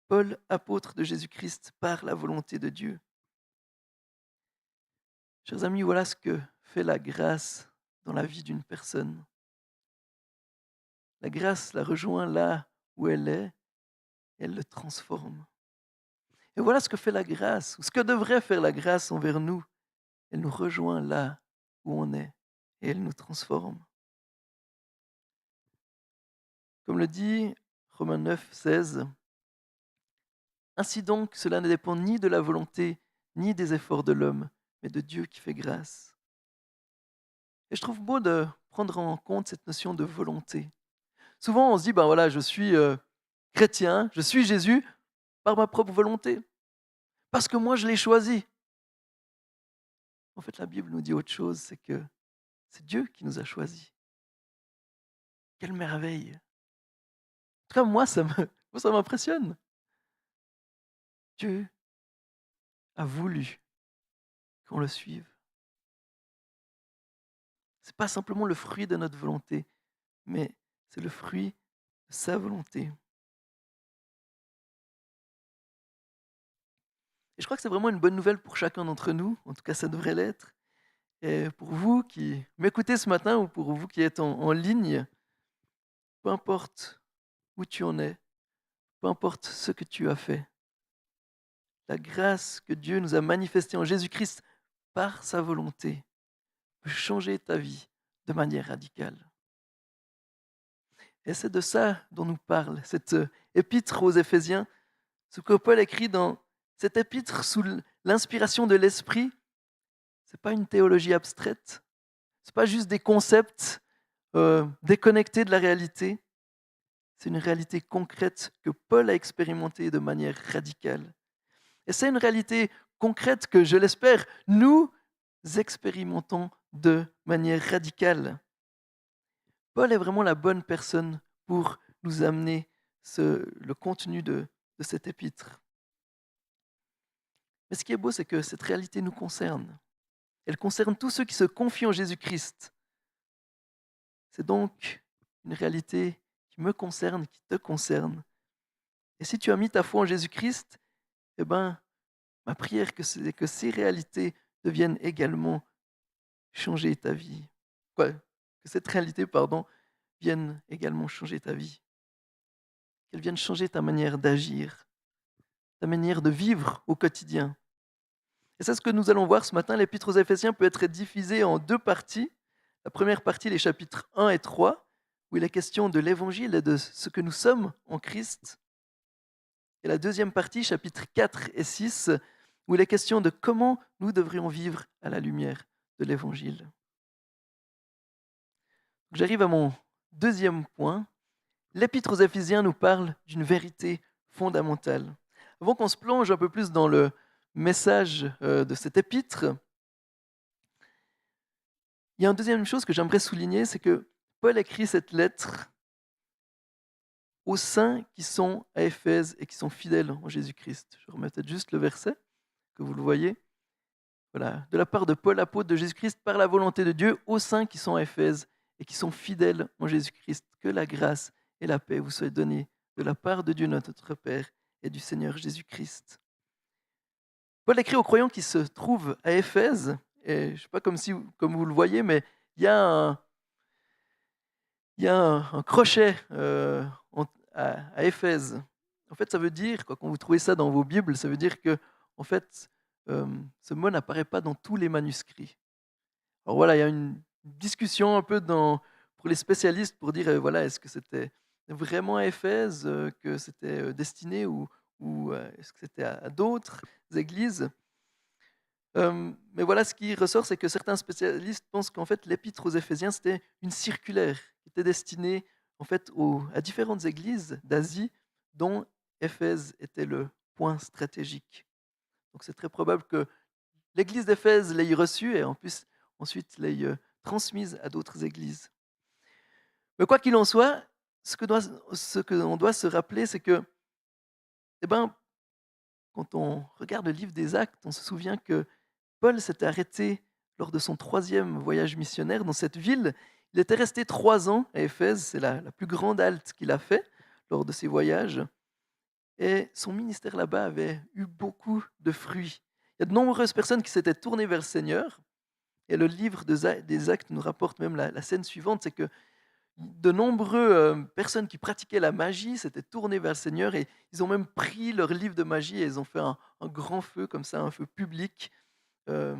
Paul, apôtre de Jésus-Christ, par la volonté de Dieu. Chers amis, voilà ce que fait la grâce dans la vie d'une personne. La grâce la rejoint là où elle est, et elle le transforme. Et voilà ce que fait la grâce, ou ce que devrait faire la grâce envers nous. Elle nous rejoint là où on est, et elle nous transforme. Comme le dit Romains 9, 16, « Ainsi donc, cela ne dépend ni de la volonté, ni des efforts de l'homme, mais de Dieu qui fait grâce. » Et je trouve beau de prendre en compte cette notion de volonté. Souvent, on se dit, ben voilà, je suis chrétien, je suis Jésus par ma propre volonté, parce que moi, je l'ai choisi. En fait, la Bible nous dit autre chose, c'est que c'est Dieu qui nous a choisis. Quelle merveille! En tout cas, moi, ça m'impressionne. Dieu a voulu qu'on le suive. Ce n'est pas simplement le fruit de notre volonté, mais c'est le fruit de sa volonté. Et je crois que c'est vraiment une bonne nouvelle pour chacun d'entre nous, en tout cas ça devrait l'être. Et pour vous qui m'écoutez ce matin ou pour vous qui êtes en ligne, peu importe où tu en es, peu importe ce que tu as fait, la grâce que Dieu nous a manifestée en Jésus-Christ par sa volonté peut changer ta vie de manière radicale. Et c'est de ça dont nous parle cette épître aux Éphésiens, ce que Paul écrit dans cette épître sous l'inspiration de l'Esprit. Ce n'est pas une théologie abstraite, ce n'est pas juste des concepts déconnectés de la réalité, c'est une réalité concrète que Paul a expérimentée de manière radicale. Et c'est une réalité concrète que, je l'espère, nous expérimentons de manière radicale. Paul est vraiment la bonne personne pour nous amener le contenu de cette épître. Mais ce qui est beau, c'est que cette réalité nous concerne. Elle concerne tous ceux qui se confient en Jésus-Christ. C'est donc une réalité qui me concerne, qui te concerne. Et si tu as mis ta foi en Jésus-Christ, eh ben, ma prière, c'est que ces réalités deviennent également changer ta vie. Que cette réalité, vienne également changer ta vie. Qu'elle vienne changer ta manière d'agir, ta manière de vivre au quotidien. Et c'est ce que nous allons voir ce matin. L'Épître aux Éphésiens peut être divisée en deux parties. La première partie, les chapitres 1 et 3, où il est question de l'Évangile et de ce que nous sommes en Christ. Et la deuxième partie, chapitres 4 et 6, où il est question de comment nous devrions vivre à la lumière de l'Évangile. J'arrive à mon deuxième point. L'Épître aux Éphésiens nous parle d'une vérité fondamentale. Avant qu'on se plonge un peu plus dans le message de cette épître, il y a une deuxième chose que j'aimerais souligner, c'est que Paul écrit cette lettre aux saints qui sont à Éphèse et qui sont fidèles en Jésus-Christ. Je remets peut-être juste le verset, que vous le voyez. Voilà. De la part de Paul, apôtre de Jésus-Christ, par la volonté de Dieu, aux saints qui sont à Éphèse et qui sont fidèles en Jésus-Christ, que la grâce et la paix vous soient données de la part de Dieu notre Père et du Seigneur Jésus-Christ. Paul écrit aux croyants qui se trouvent à Éphèse, et je ne sais pas comme vous le voyez, mais il y a un crochet à Éphèse. En fait, ça veut dire, quand vous trouvez ça dans vos Bibles, ça veut dire que, en fait, ce mot n'apparaît pas dans tous les manuscrits. Alors voilà, il y a une discussion un peu pour les spécialistes pour dire, voilà, est-ce que c'était vraiment à Éphèse que c'était destiné ou est-ce que c'était à d'autres églises. Mais voilà, ce qui ressort, c'est que certains spécialistes pensent qu'en fait, l'épître aux Éphésiens, c'était une circulaire qui était destinée en fait à différentes églises d'Asie, dont Éphèse était le point stratégique. Donc c'est très probable que l'église d'Éphèse l'ait reçue et en plus ensuite l'ait transmise à d'autres églises. Mais quoi qu'il en soit, ce que l'on doit se rappeler, c'est que, eh ben, quand on regarde le livre des Actes, on se souvient que Paul s'était arrêté lors de son 3e voyage missionnaire dans cette ville. Il était resté 3 ans à Éphèse, c'est la plus grande halte qu'il a fait lors de ses voyages. Et son ministère là-bas avait eu beaucoup de fruits. Il y a de nombreuses personnes qui s'étaient tournées vers le Seigneur. Et le livre des Actes nous rapporte même la scène suivante, c'est que de nombreuses personnes qui pratiquaient la magie s'étaient tournées vers le Seigneur et ils ont même pris leur livre de magie et ils ont fait un grand feu comme ça, un feu public, euh,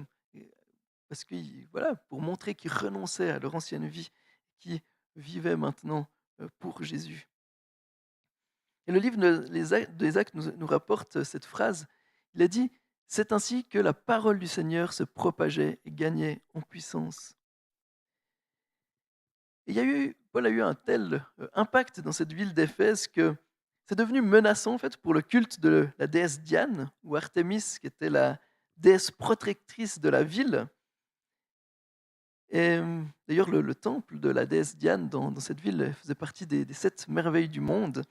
parce que voilà, pour montrer qu'ils renonçaient à leur ancienne vie, qu'ils vivaient maintenant pour Jésus. Et le livre des Actes nous rapporte cette phrase. Il a dit: c'est ainsi que la parole du Seigneur se propageait et gagnait en puissance. Et Paul a eu un tel impact dans cette ville d'Éphèse que c'est devenu menaçant en fait pour le culte de la déesse Diane, ou Artémis, qui était la déesse protectrice de la ville. Et d'ailleurs, le temple de la déesse Diane dans cette ville faisait partie des 7 merveilles du monde.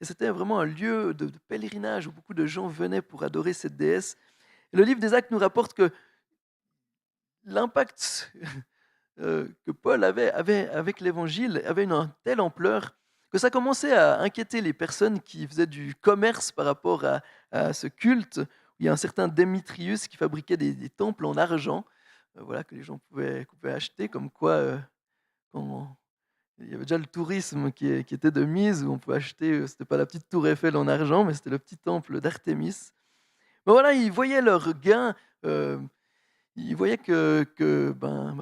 Et c'était vraiment un lieu de pèlerinage où beaucoup de gens venaient pour adorer cette déesse. Et le livre des Actes nous rapporte que l'impact que Paul avait avec l'Évangile avait une telle ampleur que ça commençait à inquiéter les personnes qui faisaient du commerce par rapport à ce culte. Il y a un certain Démétrius qui fabriquait des temples en argent, voilà, que les gens pouvaient acheter, comme quoi quand il y avait déjà le tourisme qui était de mise, où on pouvait acheter, c'était pas la petite tour Eiffel en argent, mais c'était le petit temple d'Artémis. Mais voilà, ils voyaient leur gain, ils voyaient que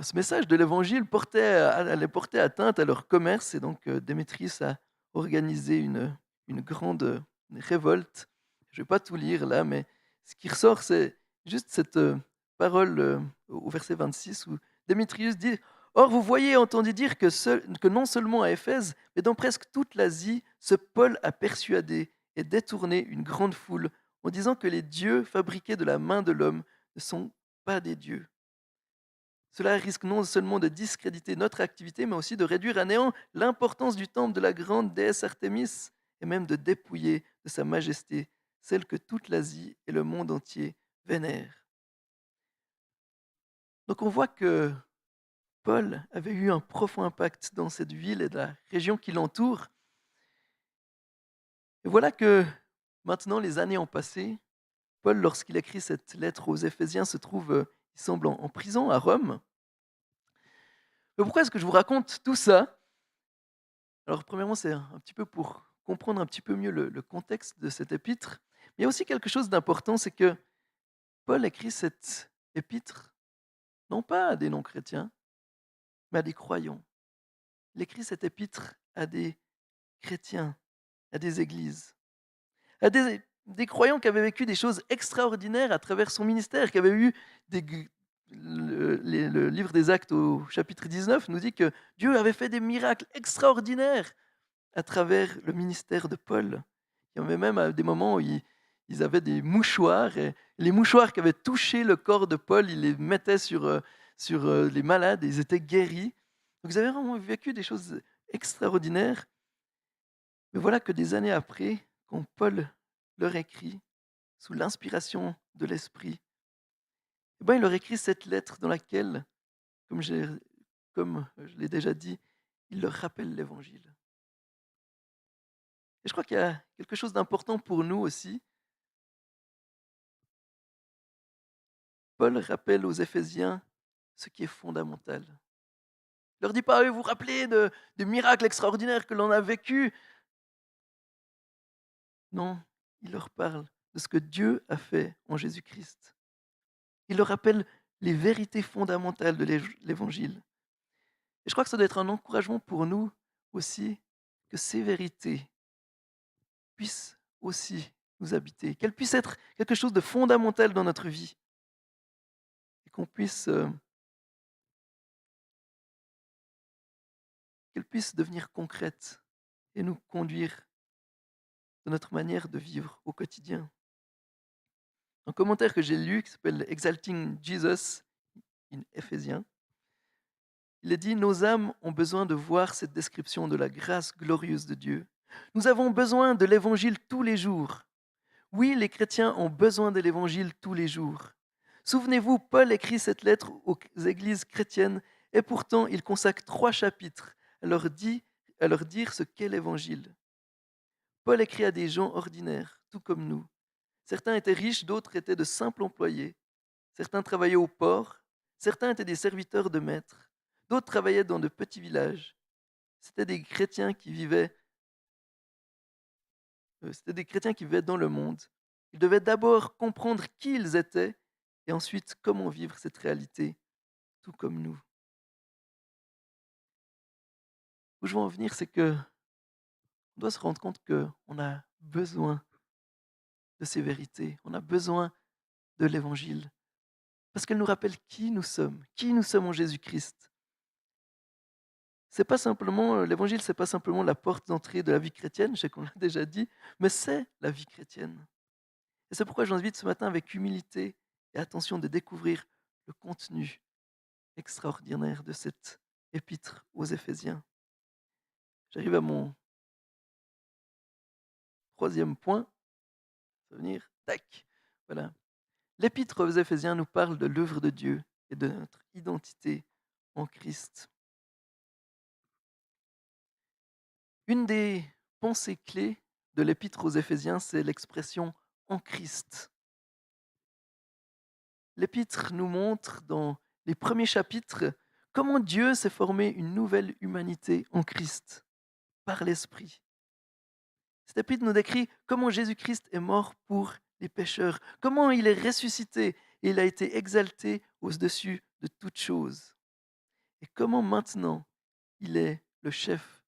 ce message de l'Évangile allait porter atteinte à leur commerce, et donc Démétrius a organisé une grande révolte. Je ne vais pas tout lire là, mais ce qui ressort, c'est juste cette parole au verset 26 où Démétrius dit: Or, vous voyez et entendez dire que non seulement à Éphèse, mais dans presque toute l'Asie, ce Paul a persuadé et détourné une grande foule en disant que les dieux fabriqués de la main de l'homme ne sont pas des dieux. Cela risque non seulement de discréditer notre activité, mais aussi de réduire à néant l'importance du temple de la grande déesse Artémis et même de dépouiller de sa majesté celle que toute l'Asie et le monde entier vénèrent. Donc on voit que Paul avait eu un profond impact dans cette ville et de la région qui l'entoure. Et voilà que maintenant les années ont passé. Paul, lorsqu'il écrit cette lettre aux Éphésiens, se trouve, il semble, en prison à Rome. Mais pourquoi est-ce que je vous raconte tout ça? Alors premièrement, c'est un petit peu pour comprendre un petit peu mieux le contexte de cette épître. Mais il y a aussi quelque chose d'important, c'est que Paul écrit cette épître non pas à des non-chrétiens, mais à des croyants. Il écrit cette épître à des chrétiens, à des églises, à des croyants qui avaient vécu des choses extraordinaires à travers son ministère, qui avaient eu le livre des Actes au chapitre 19 nous dit que Dieu avait fait des miracles extraordinaires à travers le ministère de Paul. Il y avait même des moments où ils avaient des mouchoirs, et les mouchoirs qui avaient touché le corps de Paul, ils les mettaient sur les malades et ils étaient guéris. Donc ils avaient vraiment vécu des choses extraordinaires. Mais voilà que des années après, quand Paul leur écrit, sous l'inspiration de l'Esprit, il leur écrit cette lettre dans laquelle, comme je l'ai déjà dit, il leur rappelle l'Évangile. Et je crois qu'il y a quelque chose d'important pour nous aussi. Paul rappelle aux Éphésiens ce qui est fondamental. Il leur dit pas: «Vous vous rappelez des miracles extraordinaires que l'on a vécus?» Non, il leur parle de ce que Dieu a fait en Jésus-Christ. Il leur rappelle les vérités fondamentales de l'Évangile. Et je crois que ça doit être un encouragement pour nous aussi, que ces vérités puissent aussi nous habiter, qu'elles puissent être quelque chose de fondamental dans notre vie et qu'elles puissent devenir concrètes et nous conduire dans notre manière de vivre au quotidien. Un commentaire que j'ai lu qui s'appelle Exalting Jesus in Éphésiens, il est dit: nos âmes ont besoin de voir cette description de la grâce glorieuse de Dieu. Nous avons besoin de l'évangile tous les jours. Oui, les chrétiens ont besoin de l'évangile tous les jours. Souvenez-vous, Paul écrit cette lettre aux églises chrétiennes et pourtant il consacre 3 chapitres à leur dire ce qu'est l'évangile. Paul écrit à des gens ordinaires, tout comme nous. Certains étaient riches, d'autres étaient de simples employés. Certains travaillaient au port, certains étaient des serviteurs de maîtres, d'autres travaillaient dans de petits villages. C'était des chrétiens qui vivaient dans le monde. Ils devaient d'abord comprendre qui ils étaient et ensuite comment vivre cette réalité, tout comme nous. Où je veux en venir, c'est que on doit se rendre compte qu'on a besoin de ces vérités, on a besoin de l'Évangile, parce qu'elle nous rappelle qui nous sommes en Jésus-Christ. C'est pas simplement l'Évangile, c'est pas simplement la porte d'entrée de la vie chrétienne, je sais qu'on l'a déjà dit, mais c'est la vie chrétienne. Et c'est pourquoi j'invite ce matin avec humilité et attention de découvrir le contenu extraordinaire de cette épître aux Éphésiens. J'arrive à mon 3e point. Ça va venir. Tac. Voilà. L'épître aux Éphésiens nous parle de l'œuvre de Dieu et de notre identité en Christ. Une des pensées clés de l'épître aux Éphésiens, c'est l'expression en Christ. L'épître nous montre dans les premiers chapitres comment Dieu s'est formé une nouvelle humanité en Christ, par l'Esprit. Cet épître nous décrit comment Jésus-Christ est mort pour les pécheurs, comment il est ressuscité et il a été exalté au-dessus de toutes choses, et comment maintenant il est le chef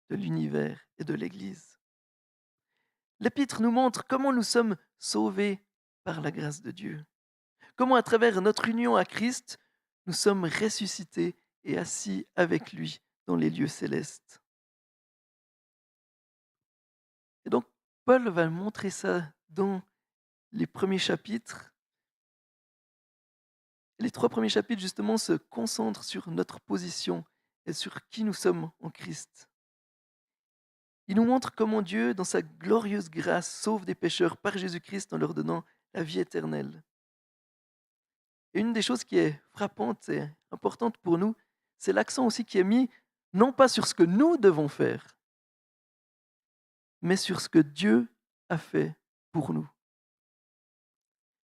de l'univers et de l'Église. L'épître nous montre comment nous sommes sauvés par la grâce de Dieu, comment à travers notre union à Christ, nous sommes ressuscités et assis avec lui dans les lieux célestes. Et donc, Paul va montrer ça dans les premiers chapitres. Et les 3 premiers chapitres, justement, se concentrent sur notre position et sur qui nous sommes en Christ. Il nous montre comment Dieu, dans sa glorieuse grâce, sauve des pécheurs par Jésus-Christ en leur donnant la vie éternelle. Et une des choses qui est frappante et importante pour nous, c'est l'accent aussi qui est mis, non pas sur ce que nous devons faire, mais sur ce que Dieu a fait pour nous.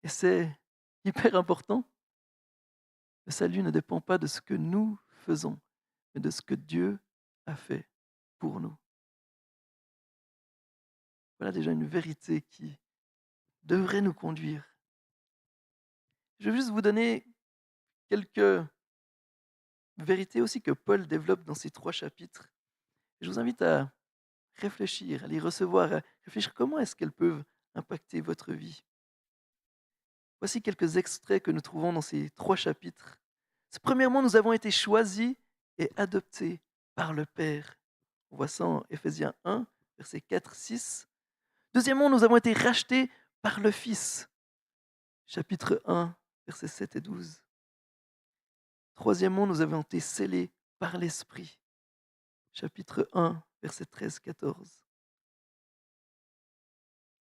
Et c'est hyper important. Le salut ne dépend pas de ce que nous faisons, mais de ce que Dieu a fait pour nous. Voilà déjà une vérité qui devrait nous conduire. Je vais juste vous donner quelques vérités aussi que Paul développe dans ces 3 chapitres. Je vous invite à réfléchir, à les recevoir, à réfléchir comment est-ce qu'elles peuvent impacter votre vie. Voici quelques extraits que nous trouvons dans ces 3 chapitres. Premièrement, nous avons été choisis et adoptés par le Père. On voit ça en Éphésiens 1, versets 4-6. Deuxièmement, nous avons été rachetés par le Fils. Chapitre 1, versets 7 et 12. Troisièmement, nous avons été scellés par l'Esprit. Chapitre 1, versets 13-14.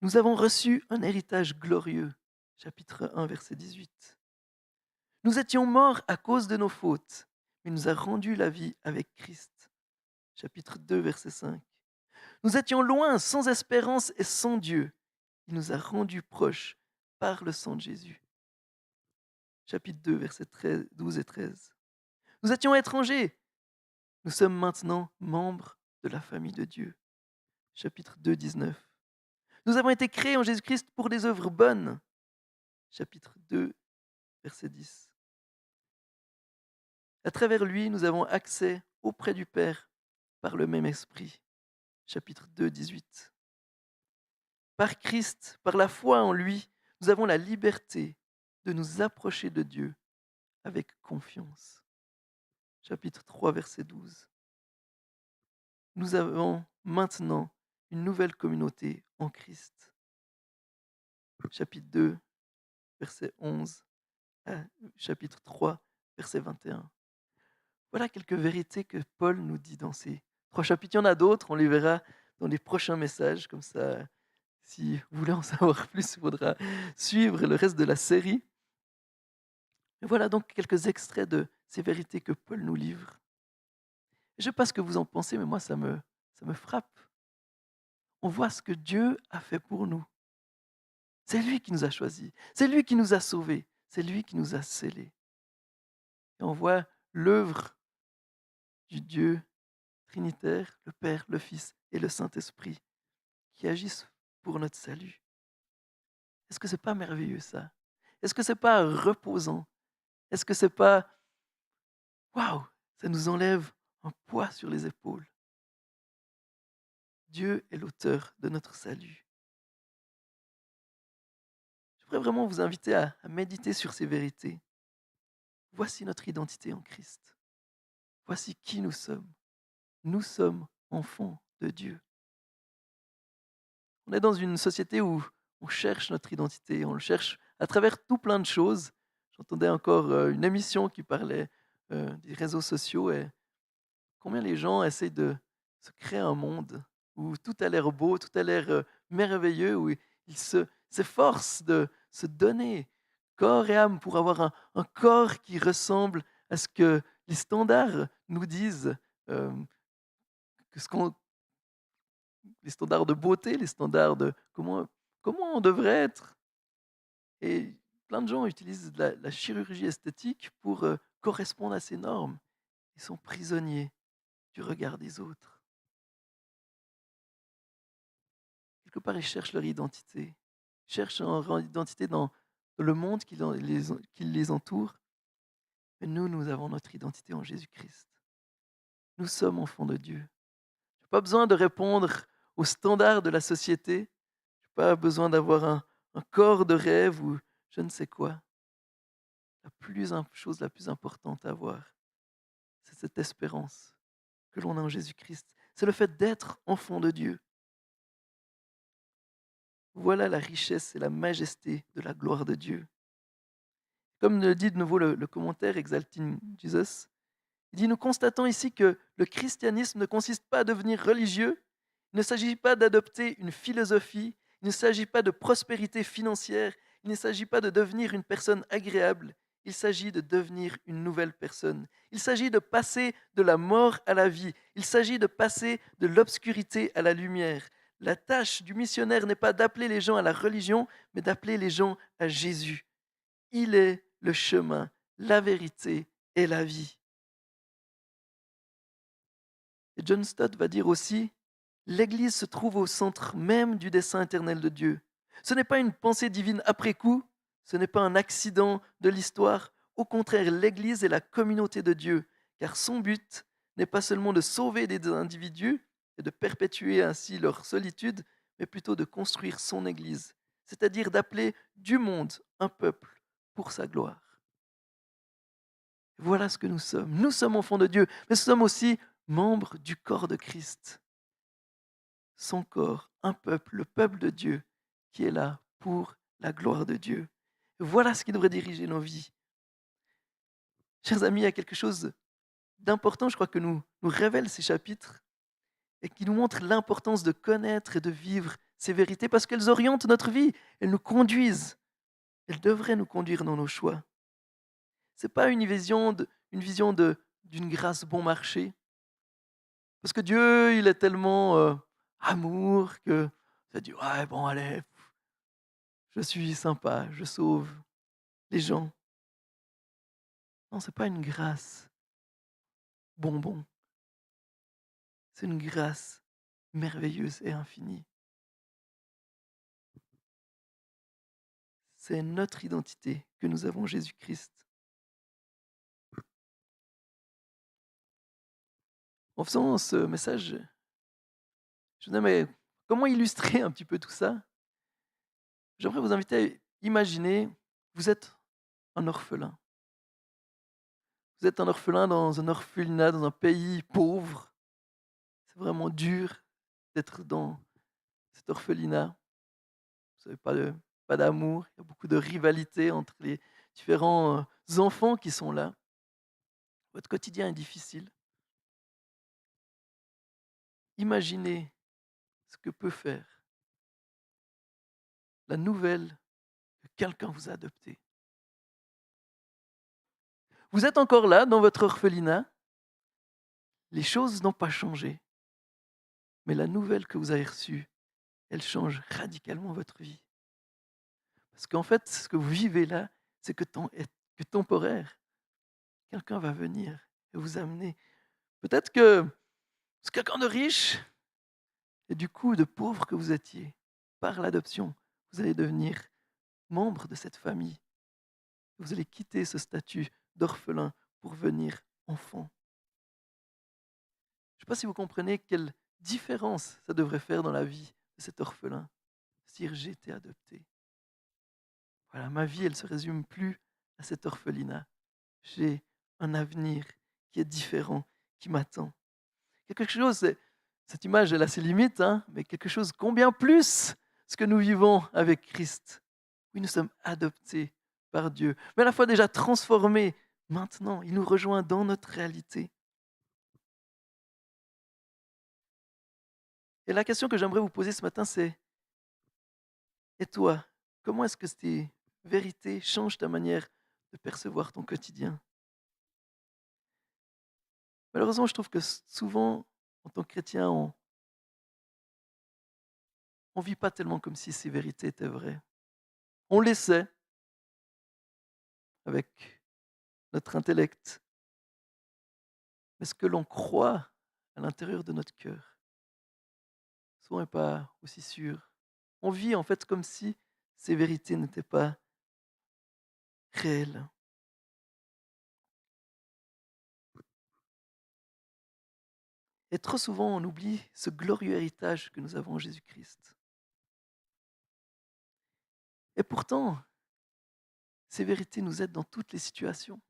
Nous avons reçu un héritage glorieux. Chapitre 1, verset 18. Nous étions morts à cause de nos fautes, mais il nous a rendu la vie avec Christ. Chapitre 2, verset 5. Nous étions loin, sans espérance et sans Dieu. Il nous a rendus proches par le sang de Jésus. chapitre 2, versets 12 et 13. Nous étions étrangers, nous sommes maintenant membres de la famille de Dieu. Chapitre 2, 19. Nous avons été créés en Jésus-Christ pour des œuvres bonnes. Chapitre 2, verset 10. À travers lui, nous avons accès auprès du Père par le même esprit. Chapitre 2, 18. Par Christ, par la foi en lui, nous avons la liberté de nous approcher de Dieu avec confiance. Chapitre 3, verset 12. Nous avons maintenant une nouvelle communauté en Christ. Chapitre 2, verset 11 à chapitre 3, verset 21. Voilà quelques vérités que Paul nous dit dans ces 3 chapitres. Il y en a d'autres, on les verra dans les prochains messages. Comme ça, si vous voulez en savoir plus, il faudra suivre le reste de la série. Et voilà donc quelques extraits de ces vérités que Paul nous livre. Je ne sais pas ce que vous en pensez, mais moi, ça me frappe. On voit ce que Dieu a fait pour nous. C'est lui qui nous a choisis, c'est lui qui nous a sauvés, c'est lui qui nous a scellés. Et on voit l'œuvre du Dieu trinitaire, le Père, le Fils et le Saint-Esprit, qui agissent pour notre salut. Est-ce que c'est pas merveilleux ça? Est-ce que c'est pas reposant? Est-ce que c'est pas waouh, ça nous enlève un poids sur les épaules? Dieu est l'auteur de notre salut. Je voudrais vraiment vous inviter à méditer sur ces vérités. Voici notre identité en Christ. Voici qui nous sommes. Nous sommes enfants de Dieu. On est dans une société où on cherche notre identité, on le cherche à travers tout plein de choses. J'entendais encore une émission qui parlait des réseaux sociaux et combien les gens essayent de se créer un monde où tout a l'air beau, tout a l'air merveilleux, où ils s'efforcent de se donner corps et âme pour avoir un corps qui ressemble à ce que les standards nous disent, que les standards de beauté, les standards de comment on devrait être. Et plein de gens utilisent la chirurgie esthétique pour correspondre à ces normes. Ils sont prisonniers du regard des autres. Quelque part, ils cherchent leur identité. Ils cherchent leur identité dans le monde qui les entoure. Mais nous avons notre identité en Jésus-Christ. Nous sommes enfants de Dieu. Je n'ai pas besoin de répondre aux standards de la société. Je n'ai pas besoin d'avoir un corps de rêve ou je ne sais quoi. Chose la plus importante à avoir, c'est cette espérance que l'on a en Jésus-Christ. C'est le fait d'être enfant de Dieu. Voilà la richesse et la majesté de la gloire de Dieu. Comme le dit de nouveau le commentaire Exalting Jesus, il dit: nous constatons ici que le christianisme ne consiste pas à devenir religieux, il ne s'agit pas d'adopter une philosophie, il ne s'agit pas de prospérité financière, il ne s'agit pas de devenir une personne agréable, il s'agit de devenir une nouvelle personne. Il s'agit de passer de la mort à la vie, il s'agit de passer de l'obscurité à la lumière. La tâche du missionnaire n'est pas d'appeler les gens à la religion, mais d'appeler les gens à Jésus. Il est le chemin, la vérité et la vie. Et John Stott va dire aussi: l'Église se trouve au centre même du dessein éternel de Dieu. Ce n'est pas une pensée divine après coup, ce n'est pas un accident de l'histoire. Au contraire, l'Église est la communauté de Dieu, car son but n'est pas seulement de sauver des individus et de perpétuer ainsi leur solitude, mais plutôt de construire son Église, c'est-à-dire d'appeler du monde un peuple pour sa gloire. Voilà ce que nous sommes. Nous sommes enfants de Dieu, mais nous sommes aussi membres du corps de Christ. Son corps, un peuple, le peuple de Dieu, qui est là pour la gloire de Dieu. Voilà ce qui devrait diriger nos vies. Chers amis, il y a quelque chose d'important, je crois, que nous révèlent ces chapitres et qui nous montre l'importance de connaître et de vivre ces vérités parce qu'elles orientent notre vie, elles nous conduisent, elles devraient nous conduire dans nos choix. Ce n'est pas une vision d'une grâce bon marché, parce que Dieu, il est tellement amour que ça dit: ouais, bon, allez, je suis sympa, je sauve les gens. Non, c'est pas une grâce bonbon, c'est une grâce merveilleuse et infinie. C'est notre identité que nous avons en Jésus-Christ. En faisant ce message, je me disais, mais comment illustrer un petit peu tout ça? J'aimerais vous inviter à imaginer, vous êtes un orphelin. Vous êtes un orphelin dans un orphelinat, dans un pays pauvre. C'est vraiment dur d'être dans cet orphelinat. Vous n'avez pas d'amour, il y a beaucoup de rivalité entre les différents enfants qui sont là. Votre quotidien est difficile. Imaginez ce que peut faire la nouvelle que quelqu'un vous a adopté. Vous êtes encore là dans votre orphelinat, les choses n'ont pas changé, mais la nouvelle que vous avez reçue, elle change radicalement votre vie. Parce qu'en fait, ce que vous vivez là, c'est que temporaire. Quelqu'un va venir et vous amener. Peut-être que c'est quelqu'un de riche et du coup de pauvre que vous étiez. Par l'adoption, vous allez devenir membre de cette famille. Vous allez quitter ce statut d'orphelin pour venir enfant. Je ne sais pas si vous comprenez quelle différence ça devrait faire dans la vie de cet orphelin. Si j'ai été adopté. Voilà, ma vie, elle ne se résume plus à cet orphelinat. J'ai un avenir qui est différent, qui m'attend. Quelque chose, cette image, elle a ses limites, hein, mais quelque chose combien plus ce que nous vivons avec Christ. Oui, nous sommes adoptés par Dieu, mais à la fois déjà transformés. Maintenant, il nous rejoint dans notre réalité. Et la question que j'aimerais vous poser ce matin, c'est, et toi, comment est-ce que ces vérités changent ta manière de percevoir ton quotidien? Malheureusement, je trouve que souvent, en tant que chrétien, on ne vit pas tellement comme si ces vérités étaient vraies. On les sait avec notre intellect, mais ce que l'on croit à l'intérieur de notre cœur, souvent n'est pas aussi sûr. On vit en fait comme si ces vérités n'étaient pas réelles. Et trop souvent, on oublie ce glorieux héritage que nous avons en Jésus-Christ. Et pourtant, ces vérités nous aident dans toutes les situations.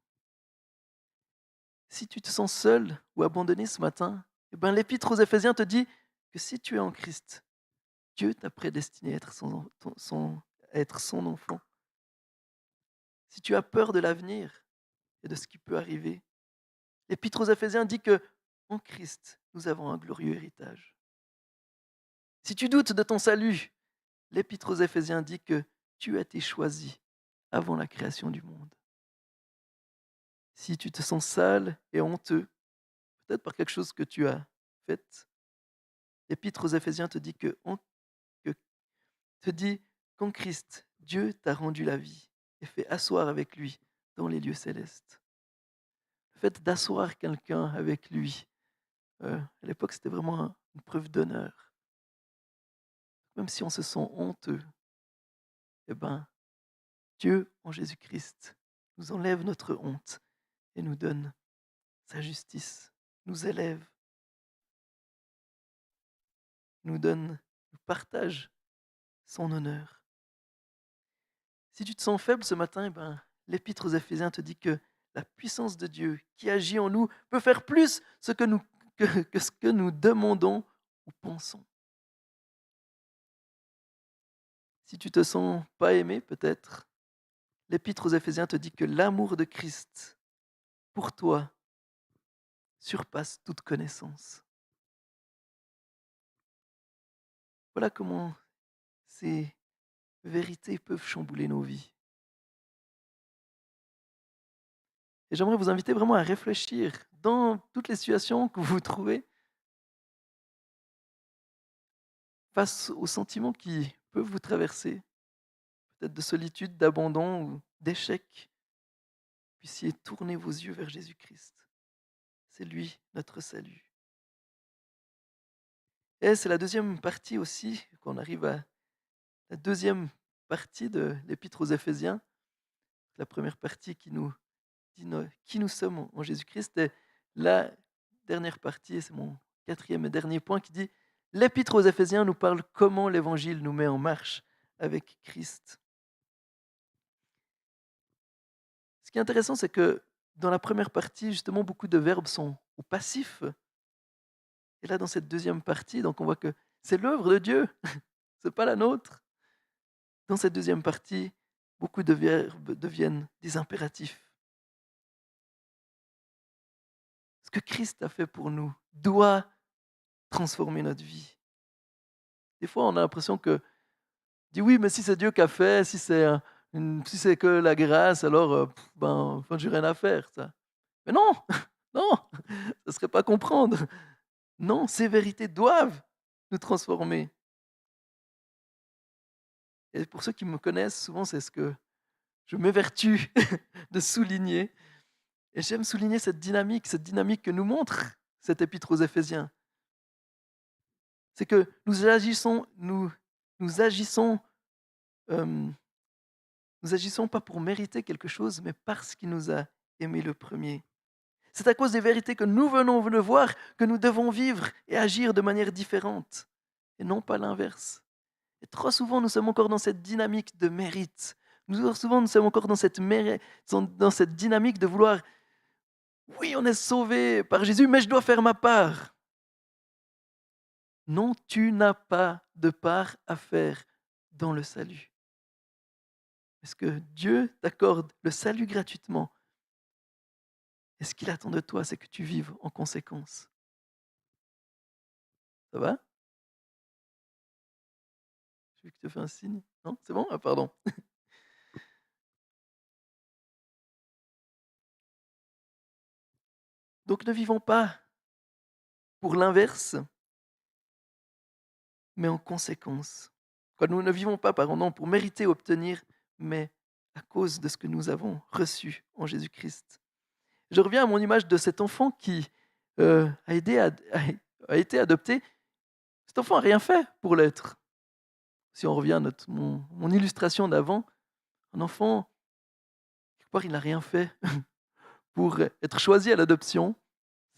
Si tu te sens seul ou abandonné ce matin, eh ben, l'Épître aux Éphésiens te dit que si tu es en Christ, Dieu t'a prédestiné à être à être son enfant. Si tu as peur de l'avenir et de ce qui peut arriver, l'Épître aux Éphésiens dit que en Christ, nous avons un glorieux héritage. Si tu doutes de ton salut, l'Épître aux Éphésiens dit que tu as été choisi avant la création du monde. Si tu te sens sale et honteux, peut-être par quelque chose que tu as fait, l'Épître aux Éphésiens te dit que- te dit qu'en Christ, Dieu t'a rendu la vie et fait asseoir avec lui dans les lieux célestes. Le fait d'asseoir quelqu'un avec lui, à l'époque, c'était vraiment une preuve d'honneur. Même si on se sent honteux, eh ben, Dieu, en Jésus-Christ, nous enlève notre honte et nous donne sa justice, nous élève, nous partage son honneur. Si tu te sens faible ce matin, eh ben, l'Épître aux Éphésiens te dit que la puissance de Dieu qui agit en nous peut faire plus que ce que nous demandons ou pensons. Si tu te sens pas aimé, peut-être, l'Épître aux Éphésiens te dit que l'amour de Christ pour toi surpasse toute connaissance. Voilà comment ces vérités peuvent chambouler nos vies. Et j'aimerais vous inviter vraiment à réfléchir dans toutes les situations que vous vous trouvez face aux sentiments qui peuvent vous traverser, peut-être de solitude, d'abandon ou d'échec. puissiez tourner vos yeux vers Jésus-Christ. C'est lui notre salut. Et c'est la deuxième partie aussi, qu'on arrive à la deuxième partie de l'Épître aux Éphésiens. La première partie qui nous dit qui nous sommes en Jésus-Christ. Et la dernière partie, et c'est mon quatrième et dernier point, qui dit l'Épître aux Éphésiens nous parle comment l'Évangile nous met en marche avec Christ. Ce qui est intéressant, c'est que dans la première partie, justement, beaucoup de verbes sont au passif. Et là, dans cette deuxième partie, donc on voit que c'est l'œuvre de Dieu, c'est pas la nôtre. Dans cette deuxième partie, beaucoup de verbes deviennent des impératifs. Ce que Christ a fait pour nous doit transformer notre vie. Des fois, on a l'impression que dit oui, mais si c'est Dieu qui a fait, si c'est que la grâce, alors enfin, j'ai rien à faire. Ça. Mais non, non, ça serait pas comprendre. Non, ces vérités doivent nous transformer. Et pour ceux qui me connaissent, souvent c'est ce que je m'évertue de souligner. Et j'aime souligner cette dynamique que nous montre cet épître aux Éphésiens. C'est que nous agissons pas pour mériter quelque chose, mais parce qu'il nous a aimés le premier. C'est à cause des vérités que nous venons de voir que nous devons vivre et agir de manière différente, et non pas l'inverse. Et trop souvent, nous sommes encore dans cette dynamique de mérite. Trop souvent, nous sommes encore dans cette dynamique de vouloir, oui, on est sauvé par Jésus, mais je dois faire ma part. Non, tu n'as pas de part à faire dans le salut. Parce que Dieu t'accorde le salut gratuitement. Et ce qu'il attend de toi, c'est que tu vives en conséquence. Ça va? Je veux que tu te fais un signe. Non, c'est bon? Ah, pardon. Donc ne vivons pas pour l'inverse, mais en conséquence. Quand nous ne vivons pas, pardon, pour mériter, obtenir, mais à cause de ce que nous avons reçu en Jésus-Christ. Je reviens à mon image de cet enfant qui a été adopté. Cet enfant n'a rien fait pour l'être. Si on revient à mon illustration d'avant, un enfant, quelque part, il n'a rien fait pour être choisi à l'adoption.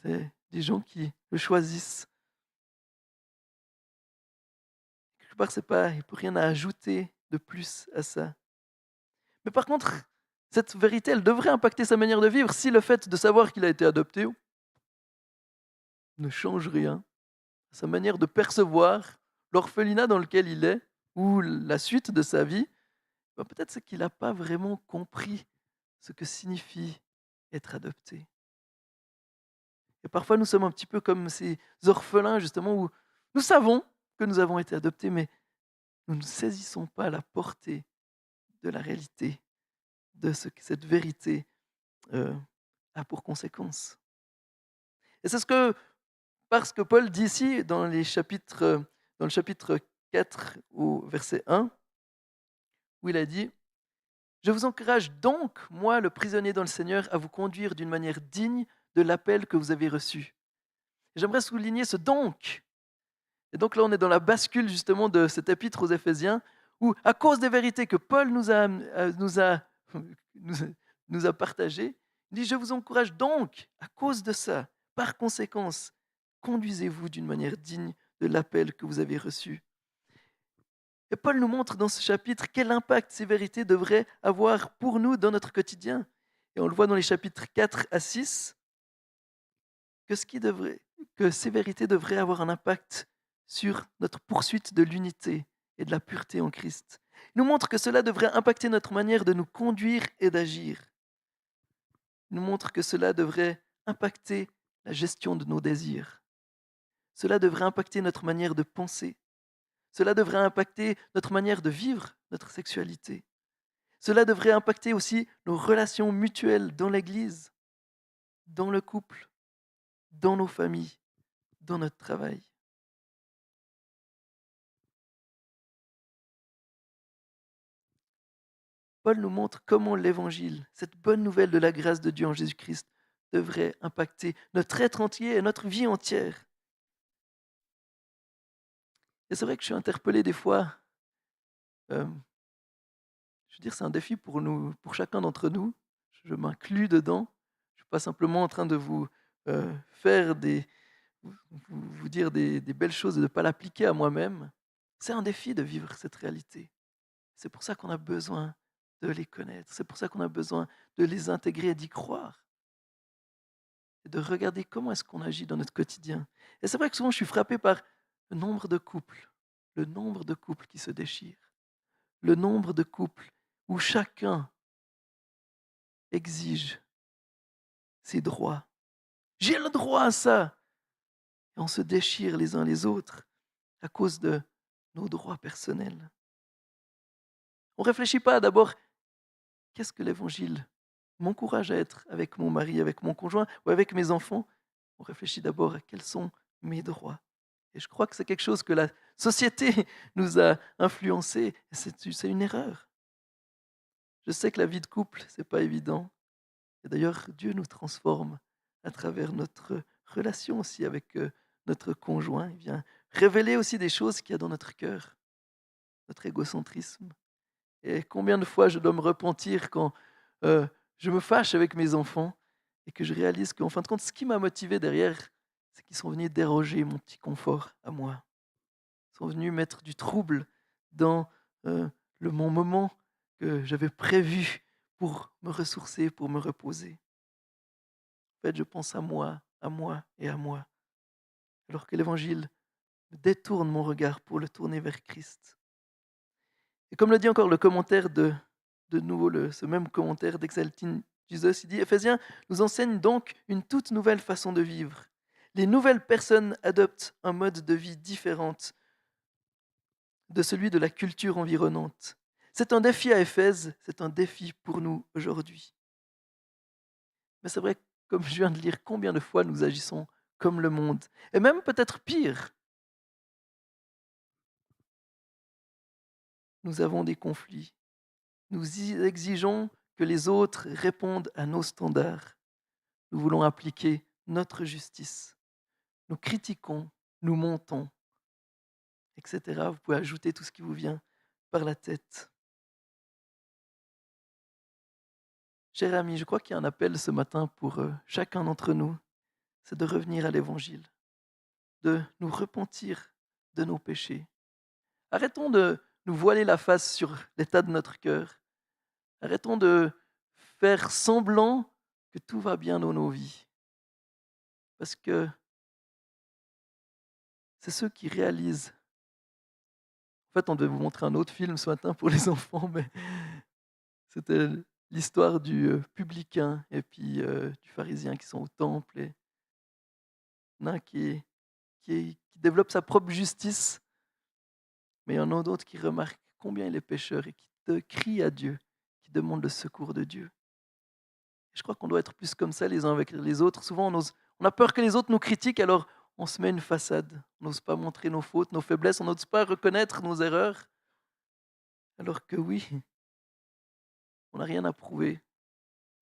C'est des gens qui le choisissent. Quelque part, il n'y a rien à ajouter de plus à ça. Mais par contre, cette vérité, elle devrait impacter sa manière de vivre si le fait de savoir qu'il a été adopté ne change rien à sa manière de percevoir l'orphelinat dans lequel il est ou la suite de sa vie. Peut-être c'est qu'il n'a pas vraiment compris ce que signifie être adopté. Et parfois, nous sommes un petit peu comme ces orphelins, justement, où nous savons que nous avons été adoptés, mais nous ne saisissons pas la portée de la réalité, de ce que cette vérité a pour conséquence. Et c'est parce que Paul dit ici, dans le chapitre 4 au verset 1, où il a dit « Je vous encourage donc, moi, le prisonnier dans le Seigneur, à vous conduire d'une manière digne de l'appel que vous avez reçu. » J'aimerais souligner ce « donc ». Et donc là, on est dans la bascule justement de cet épître aux Éphésiens, où à cause des vérités que Paul nous a partagées, il dit « Je vous encourage donc, à cause de ça, par conséquence, conduisez-vous d'une manière digne de l'appel que vous avez reçu. » Et Paul nous montre dans ce chapitre quel impact ces vérités devraient avoir pour nous dans notre quotidien. Et on le voit dans les chapitres 4 à 6, que ces vérités devraient avoir un impact sur notre poursuite de l'unité et de la pureté en Christ. Il nous montre que cela devrait impacter notre manière de nous conduire et d'agir. Il nous montre que cela devrait impacter la gestion de nos désirs. Cela devrait impacter notre manière de penser. Cela devrait impacter notre manière de vivre notre sexualité. Cela devrait impacter aussi nos relations mutuelles dans l'Église, dans le couple, dans nos familles, dans notre travail. Paul nous montre comment l'évangile, cette bonne nouvelle de la grâce de Dieu en Jésus-Christ, devrait impacter notre être entier et notre vie entière. Et c'est vrai que je suis interpellé des fois. euh, je veux dire, c'est un défi pour nous, pour chacun d'entre nous. Je m'inclus dedans. Je ne suis pas simplement en train de vous faire vous dire des belles choses et de ne pas l'appliquer à moi-même. C'est un défi de vivre cette réalité. C'est pour ça qu'on a besoin de les connaître. C'est pour ça qu'on a besoin de les intégrer et d'y croire. Et de regarder comment est-ce qu'on agit dans notre quotidien. Et c'est vrai que souvent je suis frappé par le nombre de couples qui se déchirent, le nombre de couples où chacun exige ses droits. J'ai le droit à ça. Et on se déchire les uns les autres à cause de nos droits personnels. On ne réfléchit pas d'abord, qu'est-ce que l'Évangile m'encourage à être avec mon mari, avec mon conjoint ou avec mes enfants? On réfléchit d'abord à quels sont mes droits. Et je crois que c'est quelque chose que la société nous a influencé. Et c'est une erreur. Je sais que la vie de couple, c'est pas évident. Et d'ailleurs, Dieu nous transforme à travers notre relation aussi avec notre conjoint. Il vient révéler aussi des choses qu'il y a dans notre cœur, notre égocentrisme. Et combien de fois je dois me repentir quand je me fâche avec mes enfants et que je réalise qu'en fin de compte, ce qui m'a motivé derrière, c'est qu'ils sont venus déroger mon petit confort à moi. Ils sont venus mettre du trouble dans mon moment que j'avais prévu pour me ressourcer, pour me reposer. En fait, je pense à moi et à moi, alors que l'Évangile détourne mon regard pour le tourner vers Christ. Et comme le dit encore le commentaire de nouveau, ce même commentaire d'Exalting Jesus, il dit, Éphésiens nous enseigne donc une toute nouvelle façon de vivre. Les nouvelles personnes adoptent un mode de vie différent de celui de la culture environnante. C'est un défi à Éphèse, c'est un défi pour nous aujourd'hui. Mais c'est vrai, comme je viens de lire, combien de fois nous agissons comme le monde, et même peut-être pire. Nous avons des conflits. Nous exigeons que les autres répondent à nos standards. Nous voulons appliquer notre justice. Nous critiquons, nous montons, etc. Vous pouvez ajouter tout ce qui vous vient par la tête. Chers amis, je crois qu'il y a un appel ce matin pour chacun d'entre nous, c'est de revenir à l'Évangile, de nous repentir de nos péchés. Arrêtons de nous voiler la face sur l'état de notre cœur. Arrêtons de faire semblant que tout va bien dans nos vies. Parce que c'est ceux qui réalisent. En fait, on devait vous montrer un autre film ce matin pour les enfants, mais c'était l'histoire du publicain et puis du pharisien qui sont au temple. Et il y en a un qui développe sa propre justice, mais il y en a d'autres qui remarquent combien il est pécheur et qui crient à Dieu, qui demandent le secours de Dieu. Et je crois qu'on doit être plus comme ça les uns avec les autres. Souvent, on a peur que les autres nous critiquent, alors on se met une façade. On n'ose pas montrer nos fautes, nos faiblesses, on n'ose pas reconnaître nos erreurs. Alors que oui, on n'a rien à prouver.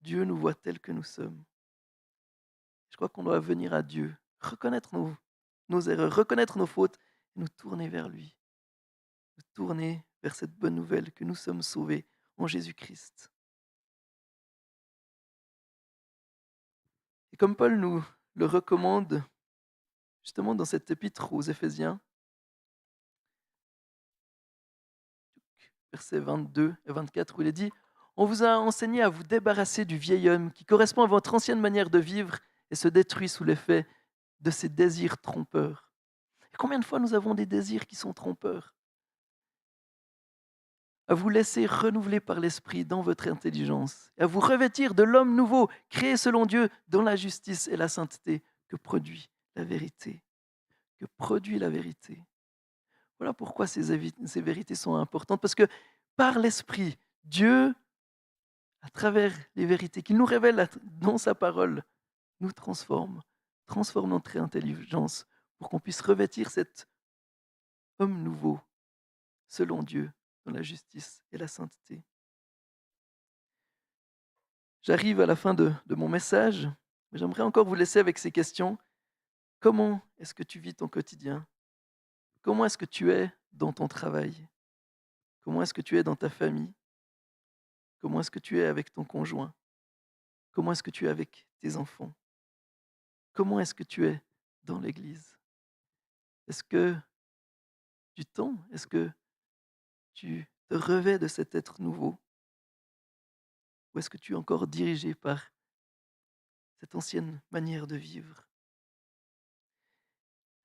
Dieu nous voit tels que nous sommes. Je crois qu'on doit venir à Dieu, reconnaître nos erreurs, reconnaître nos fautes et nous tourner vers lui. Nous tourner vers cette bonne nouvelle que nous sommes sauvés en Jésus-Christ. Et comme Paul nous le recommande, justement dans cet épître aux Éphésiens, versets 22 et 24, où il est dit « On vous a enseigné à vous débarrasser du vieil homme qui correspond à votre ancienne manière de vivre et se détruit sous l'effet de ses désirs trompeurs. » Et combien de fois nous avons des désirs qui sont trompeurs? À vous laisser renouveler par l'Esprit dans votre intelligence, et à vous revêtir de l'homme nouveau, créé selon Dieu dans la justice et la sainteté que produit la vérité. Que produit la vérité. Voilà pourquoi ces vérités sont importantes, parce que par l'Esprit, Dieu, à travers les vérités qu'il nous révèle dans sa parole, nous transforme notre intelligence pour qu'on puisse revêtir cet homme nouveau, selon Dieu, dans la justice et la sainteté. J'arrive à la fin de mon message, mais j'aimerais encore vous laisser avec ces questions. Comment est-ce que tu vis ton quotidien? Comment est-ce que tu es dans ton travail? Comment est-ce que tu es dans ta famille? Comment est-ce que tu es avec ton conjoint? Comment est-ce que tu es avec tes enfants? Comment est-ce que tu es dans l'église? Est-ce que du temps, est-ce que tu te revêts de cet être nouveau? Ou est-ce que tu es encore dirigé par cette ancienne manière de vivre?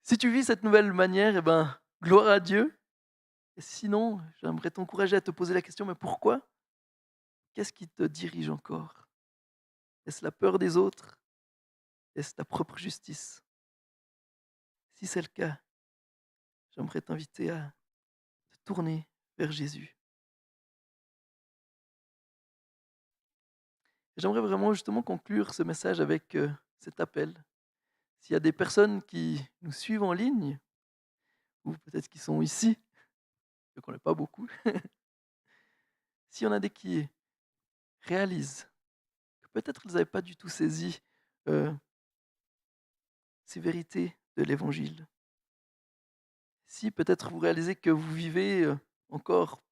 Si tu vis cette nouvelle manière, eh ben, gloire à Dieu. Et sinon, j'aimerais t'encourager à te poser la question, mais pourquoi? Qu'est-ce qui te dirige encore? Est-ce la peur des autres? Est-ce ta propre justice? Si c'est le cas, j'aimerais t'inviter à te tourner vers Jésus. J'aimerais vraiment justement conclure ce message avec cet appel. S'il y a des personnes qui nous suivent en ligne, ou peut-être qui sont ici, je ne connais pas beaucoup, s'il y en a des qui réalisent que peut-être ils n'avaient pas du tout saisi euh, ces vérités de l'Évangile, si peut-être vous réalisez que vous vivez encore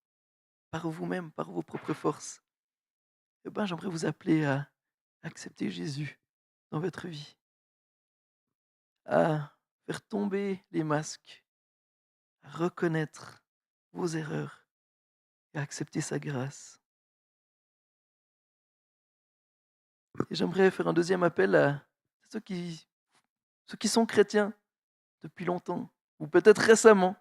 par vous-même, par vos propres forces, eh ben, j'aimerais vous appeler à accepter Jésus dans votre vie, à faire tomber les masques, à reconnaître vos erreurs et à accepter sa grâce. Et j'aimerais faire un deuxième appel à ceux qui sont chrétiens depuis longtemps, ou peut-être récemment,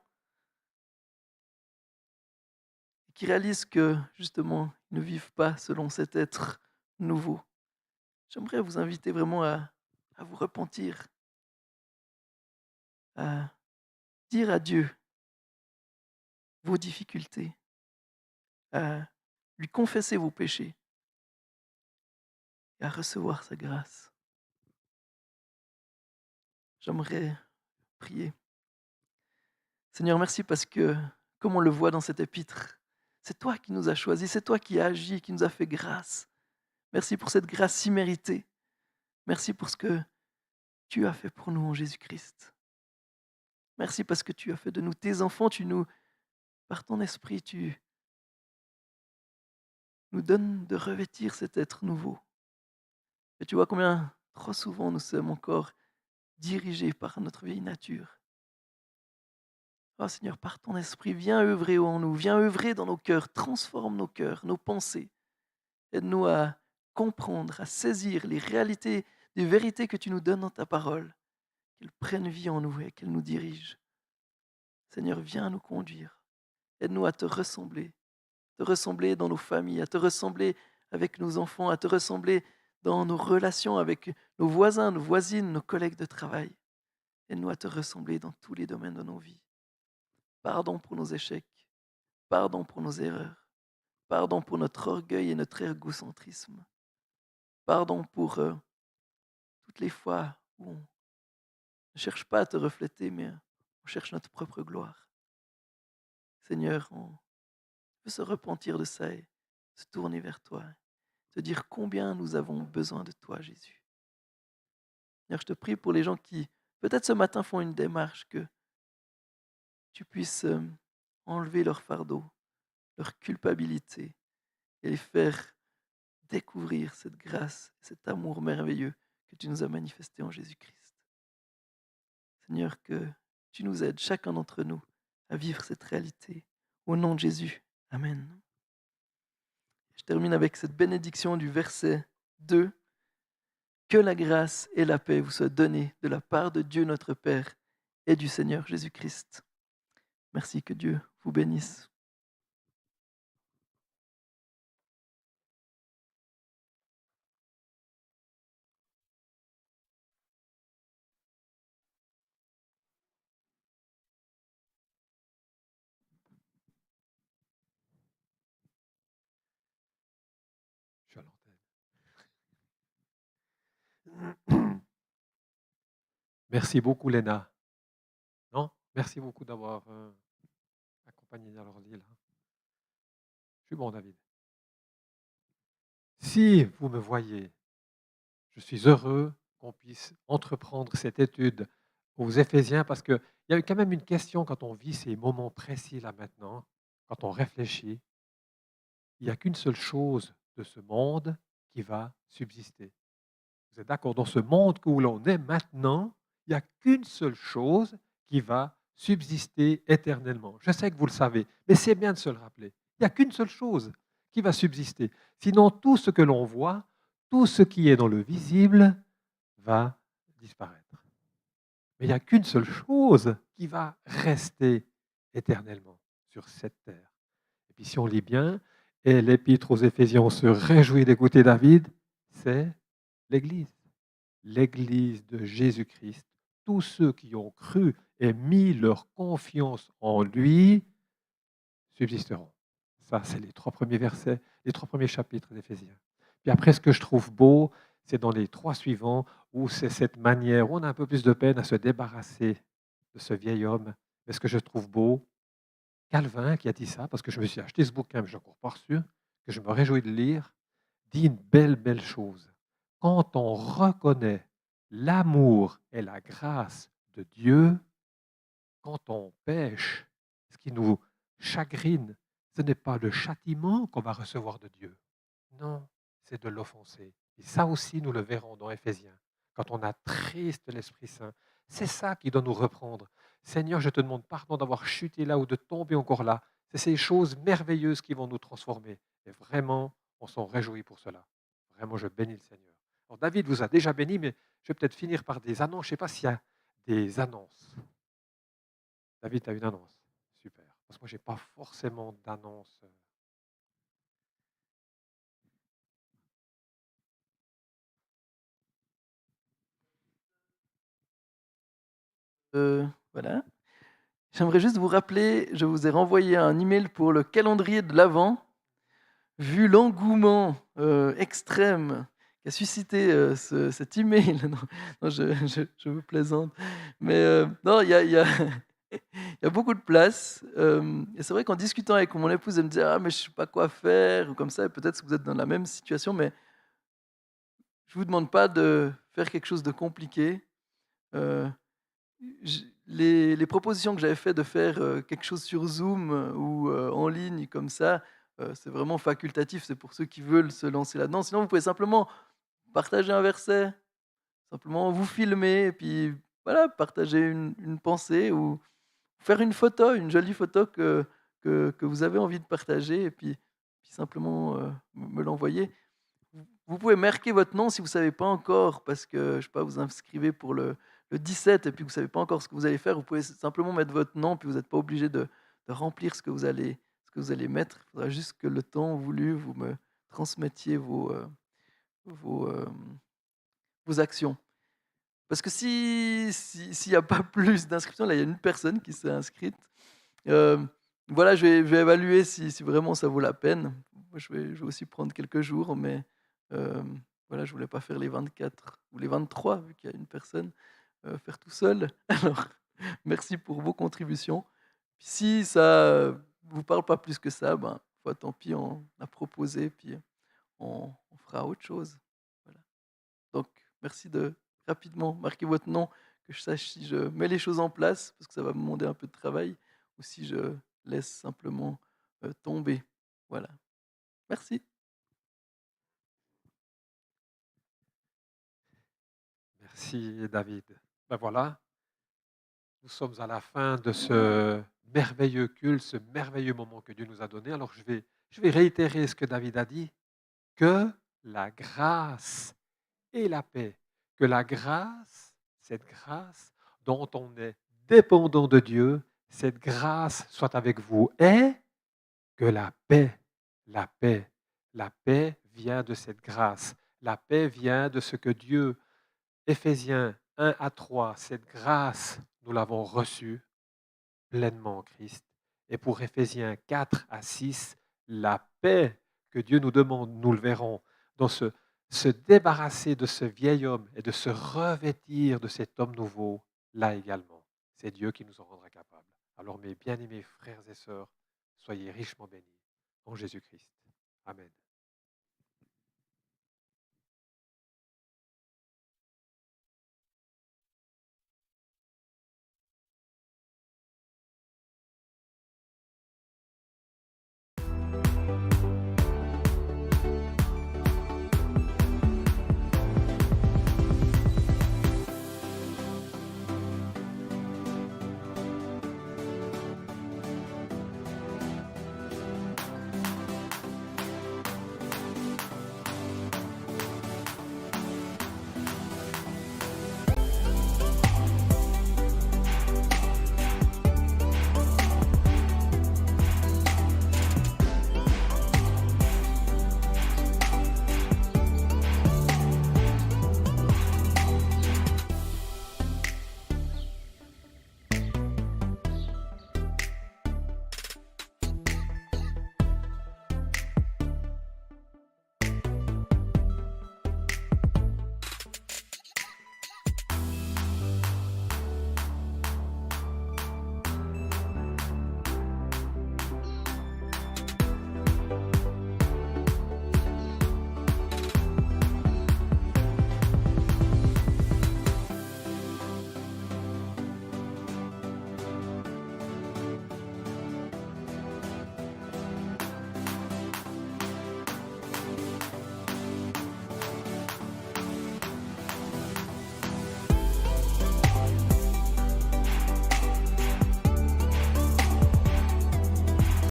et qui réalisent que justement, ils ne vivent pas selon cet être nouveau. J'aimerais vous inviter vraiment à vous repentir, à dire à Dieu vos difficultés, à lui confesser vos péchés et à recevoir sa grâce. J'aimerais prier. Seigneur, merci parce que, comme on le voit dans cet épître, c'est toi qui nous as choisis, c'est toi qui as agi, qui nous a fait grâce. Merci pour cette grâce imméritée. Merci pour ce que tu as fait pour nous en Jésus-Christ. Merci parce que tu as fait de nous tes enfants, par ton esprit, tu nous donnes de revêtir cet être nouveau. Et tu vois combien trop souvent nous sommes encore dirigés par notre vieille nature. Oh Seigneur, par ton esprit, viens œuvrer en nous, viens œuvrer dans nos cœurs, transforme nos cœurs, nos pensées. Aide-nous à comprendre, à saisir les réalités, les vérités que tu nous donnes dans ta parole, qu'elles prennent vie en nous et qu'elles nous dirigent. Seigneur, viens nous conduire. Aide-nous à te ressembler dans nos familles, à te ressembler avec nos enfants, à te ressembler dans nos relations avec nos voisins, nos voisines, nos collègues de travail. Aide-nous à te ressembler dans tous les domaines de nos vies. Pardon pour nos échecs, pardon pour nos erreurs, pardon pour notre orgueil et notre égocentrisme, pardon pour toutes les fois où on ne cherche pas à te refléter, mais on cherche notre propre gloire. Seigneur, on veut se repentir de ça et se tourner vers toi, te dire combien nous avons besoin de toi, Jésus. Seigneur, je te prie pour les gens qui, peut-être ce matin, font une démarche, que tu puisses enlever leur fardeau, leur culpabilité et les faire découvrir cette grâce, cet amour merveilleux que tu nous as manifesté en Jésus-Christ. Seigneur, que tu nous aides, chacun d'entre nous, à vivre cette réalité. Au nom de Jésus. Amen. Je termine avec cette bénédiction du verset 2. Que la grâce et la paix vous soient données de la part de Dieu notre Père et du Seigneur Jésus-Christ. Merci, que Dieu vous bénisse. Je suis à l'antenne. Merci beaucoup, Léna. Non? Merci beaucoup d'avoir accompagné à leur lit là. Je suis bon, David. Si vous me voyez, je suis heureux qu'on puisse entreprendre cette étude aux Éphésiens parce qu'il y a quand même une question quand on vit ces moments précis là maintenant, quand on réfléchit, il n'y a qu'une seule chose de ce monde qui va subsister. Vous êtes d'accord? Dans ce monde où l'on est maintenant, il n'y a qu'une seule chose qui va subsister éternellement. Je sais que vous le savez, mais c'est bien de se le rappeler. Il n'y a qu'une seule chose qui va subsister. Sinon, tout ce que l'on voit, tout ce qui est dans le visible, va disparaître. Mais il n'y a qu'une seule chose qui va rester éternellement sur cette terre. Et puis si on lit bien, et l'épître aux Éphésiens se réjouit d'écouter David, c'est l'Église. L'Église de Jésus-Christ. Tous ceux qui ont cru et mis leur confiance en lui subsisteront. Ça, c'est les 3 premiers versets, les 3 premiers chapitres d'Éphésiens. Puis après, ce que je trouve beau, c'est dans les 3 suivants, où c'est cette manière, où on a un peu plus de peine à se débarrasser de ce vieil homme. Mais ce que je trouve beau, Calvin qui a dit ça, parce que je me suis acheté ce bouquin, mais je n'ai encore pas reçu, que je me réjouis de lire, dit une belle chose. Quand on reconnaît l'amour et la grâce de Dieu, quand on pêche, ce qui nous chagrine, ce n'est pas le châtiment qu'on va recevoir de Dieu. Non, c'est de l'offenser. Et ça aussi, nous le verrons dans Éphésiens. Quand on attriste l'Esprit Saint, c'est ça qui doit nous reprendre. Seigneur, je te demande pardon d'avoir chuté là ou de tomber encore là. C'est ces choses merveilleuses qui vont nous transformer. Et vraiment, on s'en réjouit pour cela. Vraiment, je bénis le Seigneur. Alors, David vous a déjà béni, mais je vais peut-être finir par des annonces. Je ne sais pas s'il y a des annonces. David, tu as une annonce. Super. Parce que moi, je n'ai pas forcément d'annonce. Voilà. J'aimerais juste vous rappeler, je vous ai renvoyé un email pour le calendrier de l'Avent. Vu l'engouement extrême qu'a suscité cet email, non, je vous plaisante, mais non, il y a il y a beaucoup de place. Et c'est vrai qu'en discutant avec mon épouse, elle me disait: «Ah, mais je ne sais pas quoi faire», ou comme ça, et peut-être que vous êtes dans la même situation, mais je ne vous demande pas de faire quelque chose de compliqué. Euh, les propositions que j'avais fait de faire quelque chose sur Zoom ou en ligne comme ça, c'est vraiment facultatif, c'est pour ceux qui veulent se lancer là-dedans. Sinon, vous pouvez simplement partager un verset, simplement vous filmer et puis voilà, partager une pensée ou faire une photo, une jolie photo que vous avez envie de partager et puis simplement me l'envoyer. Vous pouvez marquer votre nom si vous ne savez pas encore, parce que, je sais pas, vous inscrivez pour le 17 et puis vous ne savez pas encore ce que vous allez faire. Vous pouvez simplement mettre votre nom, puis vous n'êtes pas obligé de remplir ce que vous allez mettre. Il faudra juste que le temps voulu, vous me transmettiez vos, vos actions. Parce que s'il n'y a pas plus d'inscriptions, là, il y a une personne qui s'est inscrite. Euh, voilà, je vais évaluer si vraiment ça vaut la peine. Moi, je vais aussi prendre quelques jours, mais euh, voilà, je voulais pas faire les 24 ou les 23, vu qu'il y a une personne, faire tout seul. Alors, merci pour vos contributions. Puis si ça vous parle pas plus que ça, ben, tant pis, on a proposé, puis on fera autre chose. Voilà. Donc, merci de rapidement marquer votre nom, que je sache si je mets les choses en place, parce que ça va me demander un peu de travail, ou si je laisse simplement tomber. Voilà. Merci. Merci, David. Ben voilà, nous sommes à la fin de ce merveilleux culte, ce merveilleux moment que Dieu nous a donné. Alors je vais réitérer ce que David a dit, que la grâce et la paix, que la grâce, cette grâce dont on est dépendant de Dieu, cette grâce soit avec vous et que la paix, la paix vient de cette grâce. La paix vient de ce que Dieu, Éphésiens 1 à 3, cette grâce, nous l'avons reçue pleinement en Christ. Et pour Éphésiens 4 à 6, la paix que Dieu nous demande, nous le verrons, dans se débarrasser de ce vieil homme et de se revêtir de cet homme nouveau, là également. C'est Dieu qui nous en rendra capables. Alors mes bien-aimés frères et sœurs, soyez richement bénis en Jésus-Christ. Amen.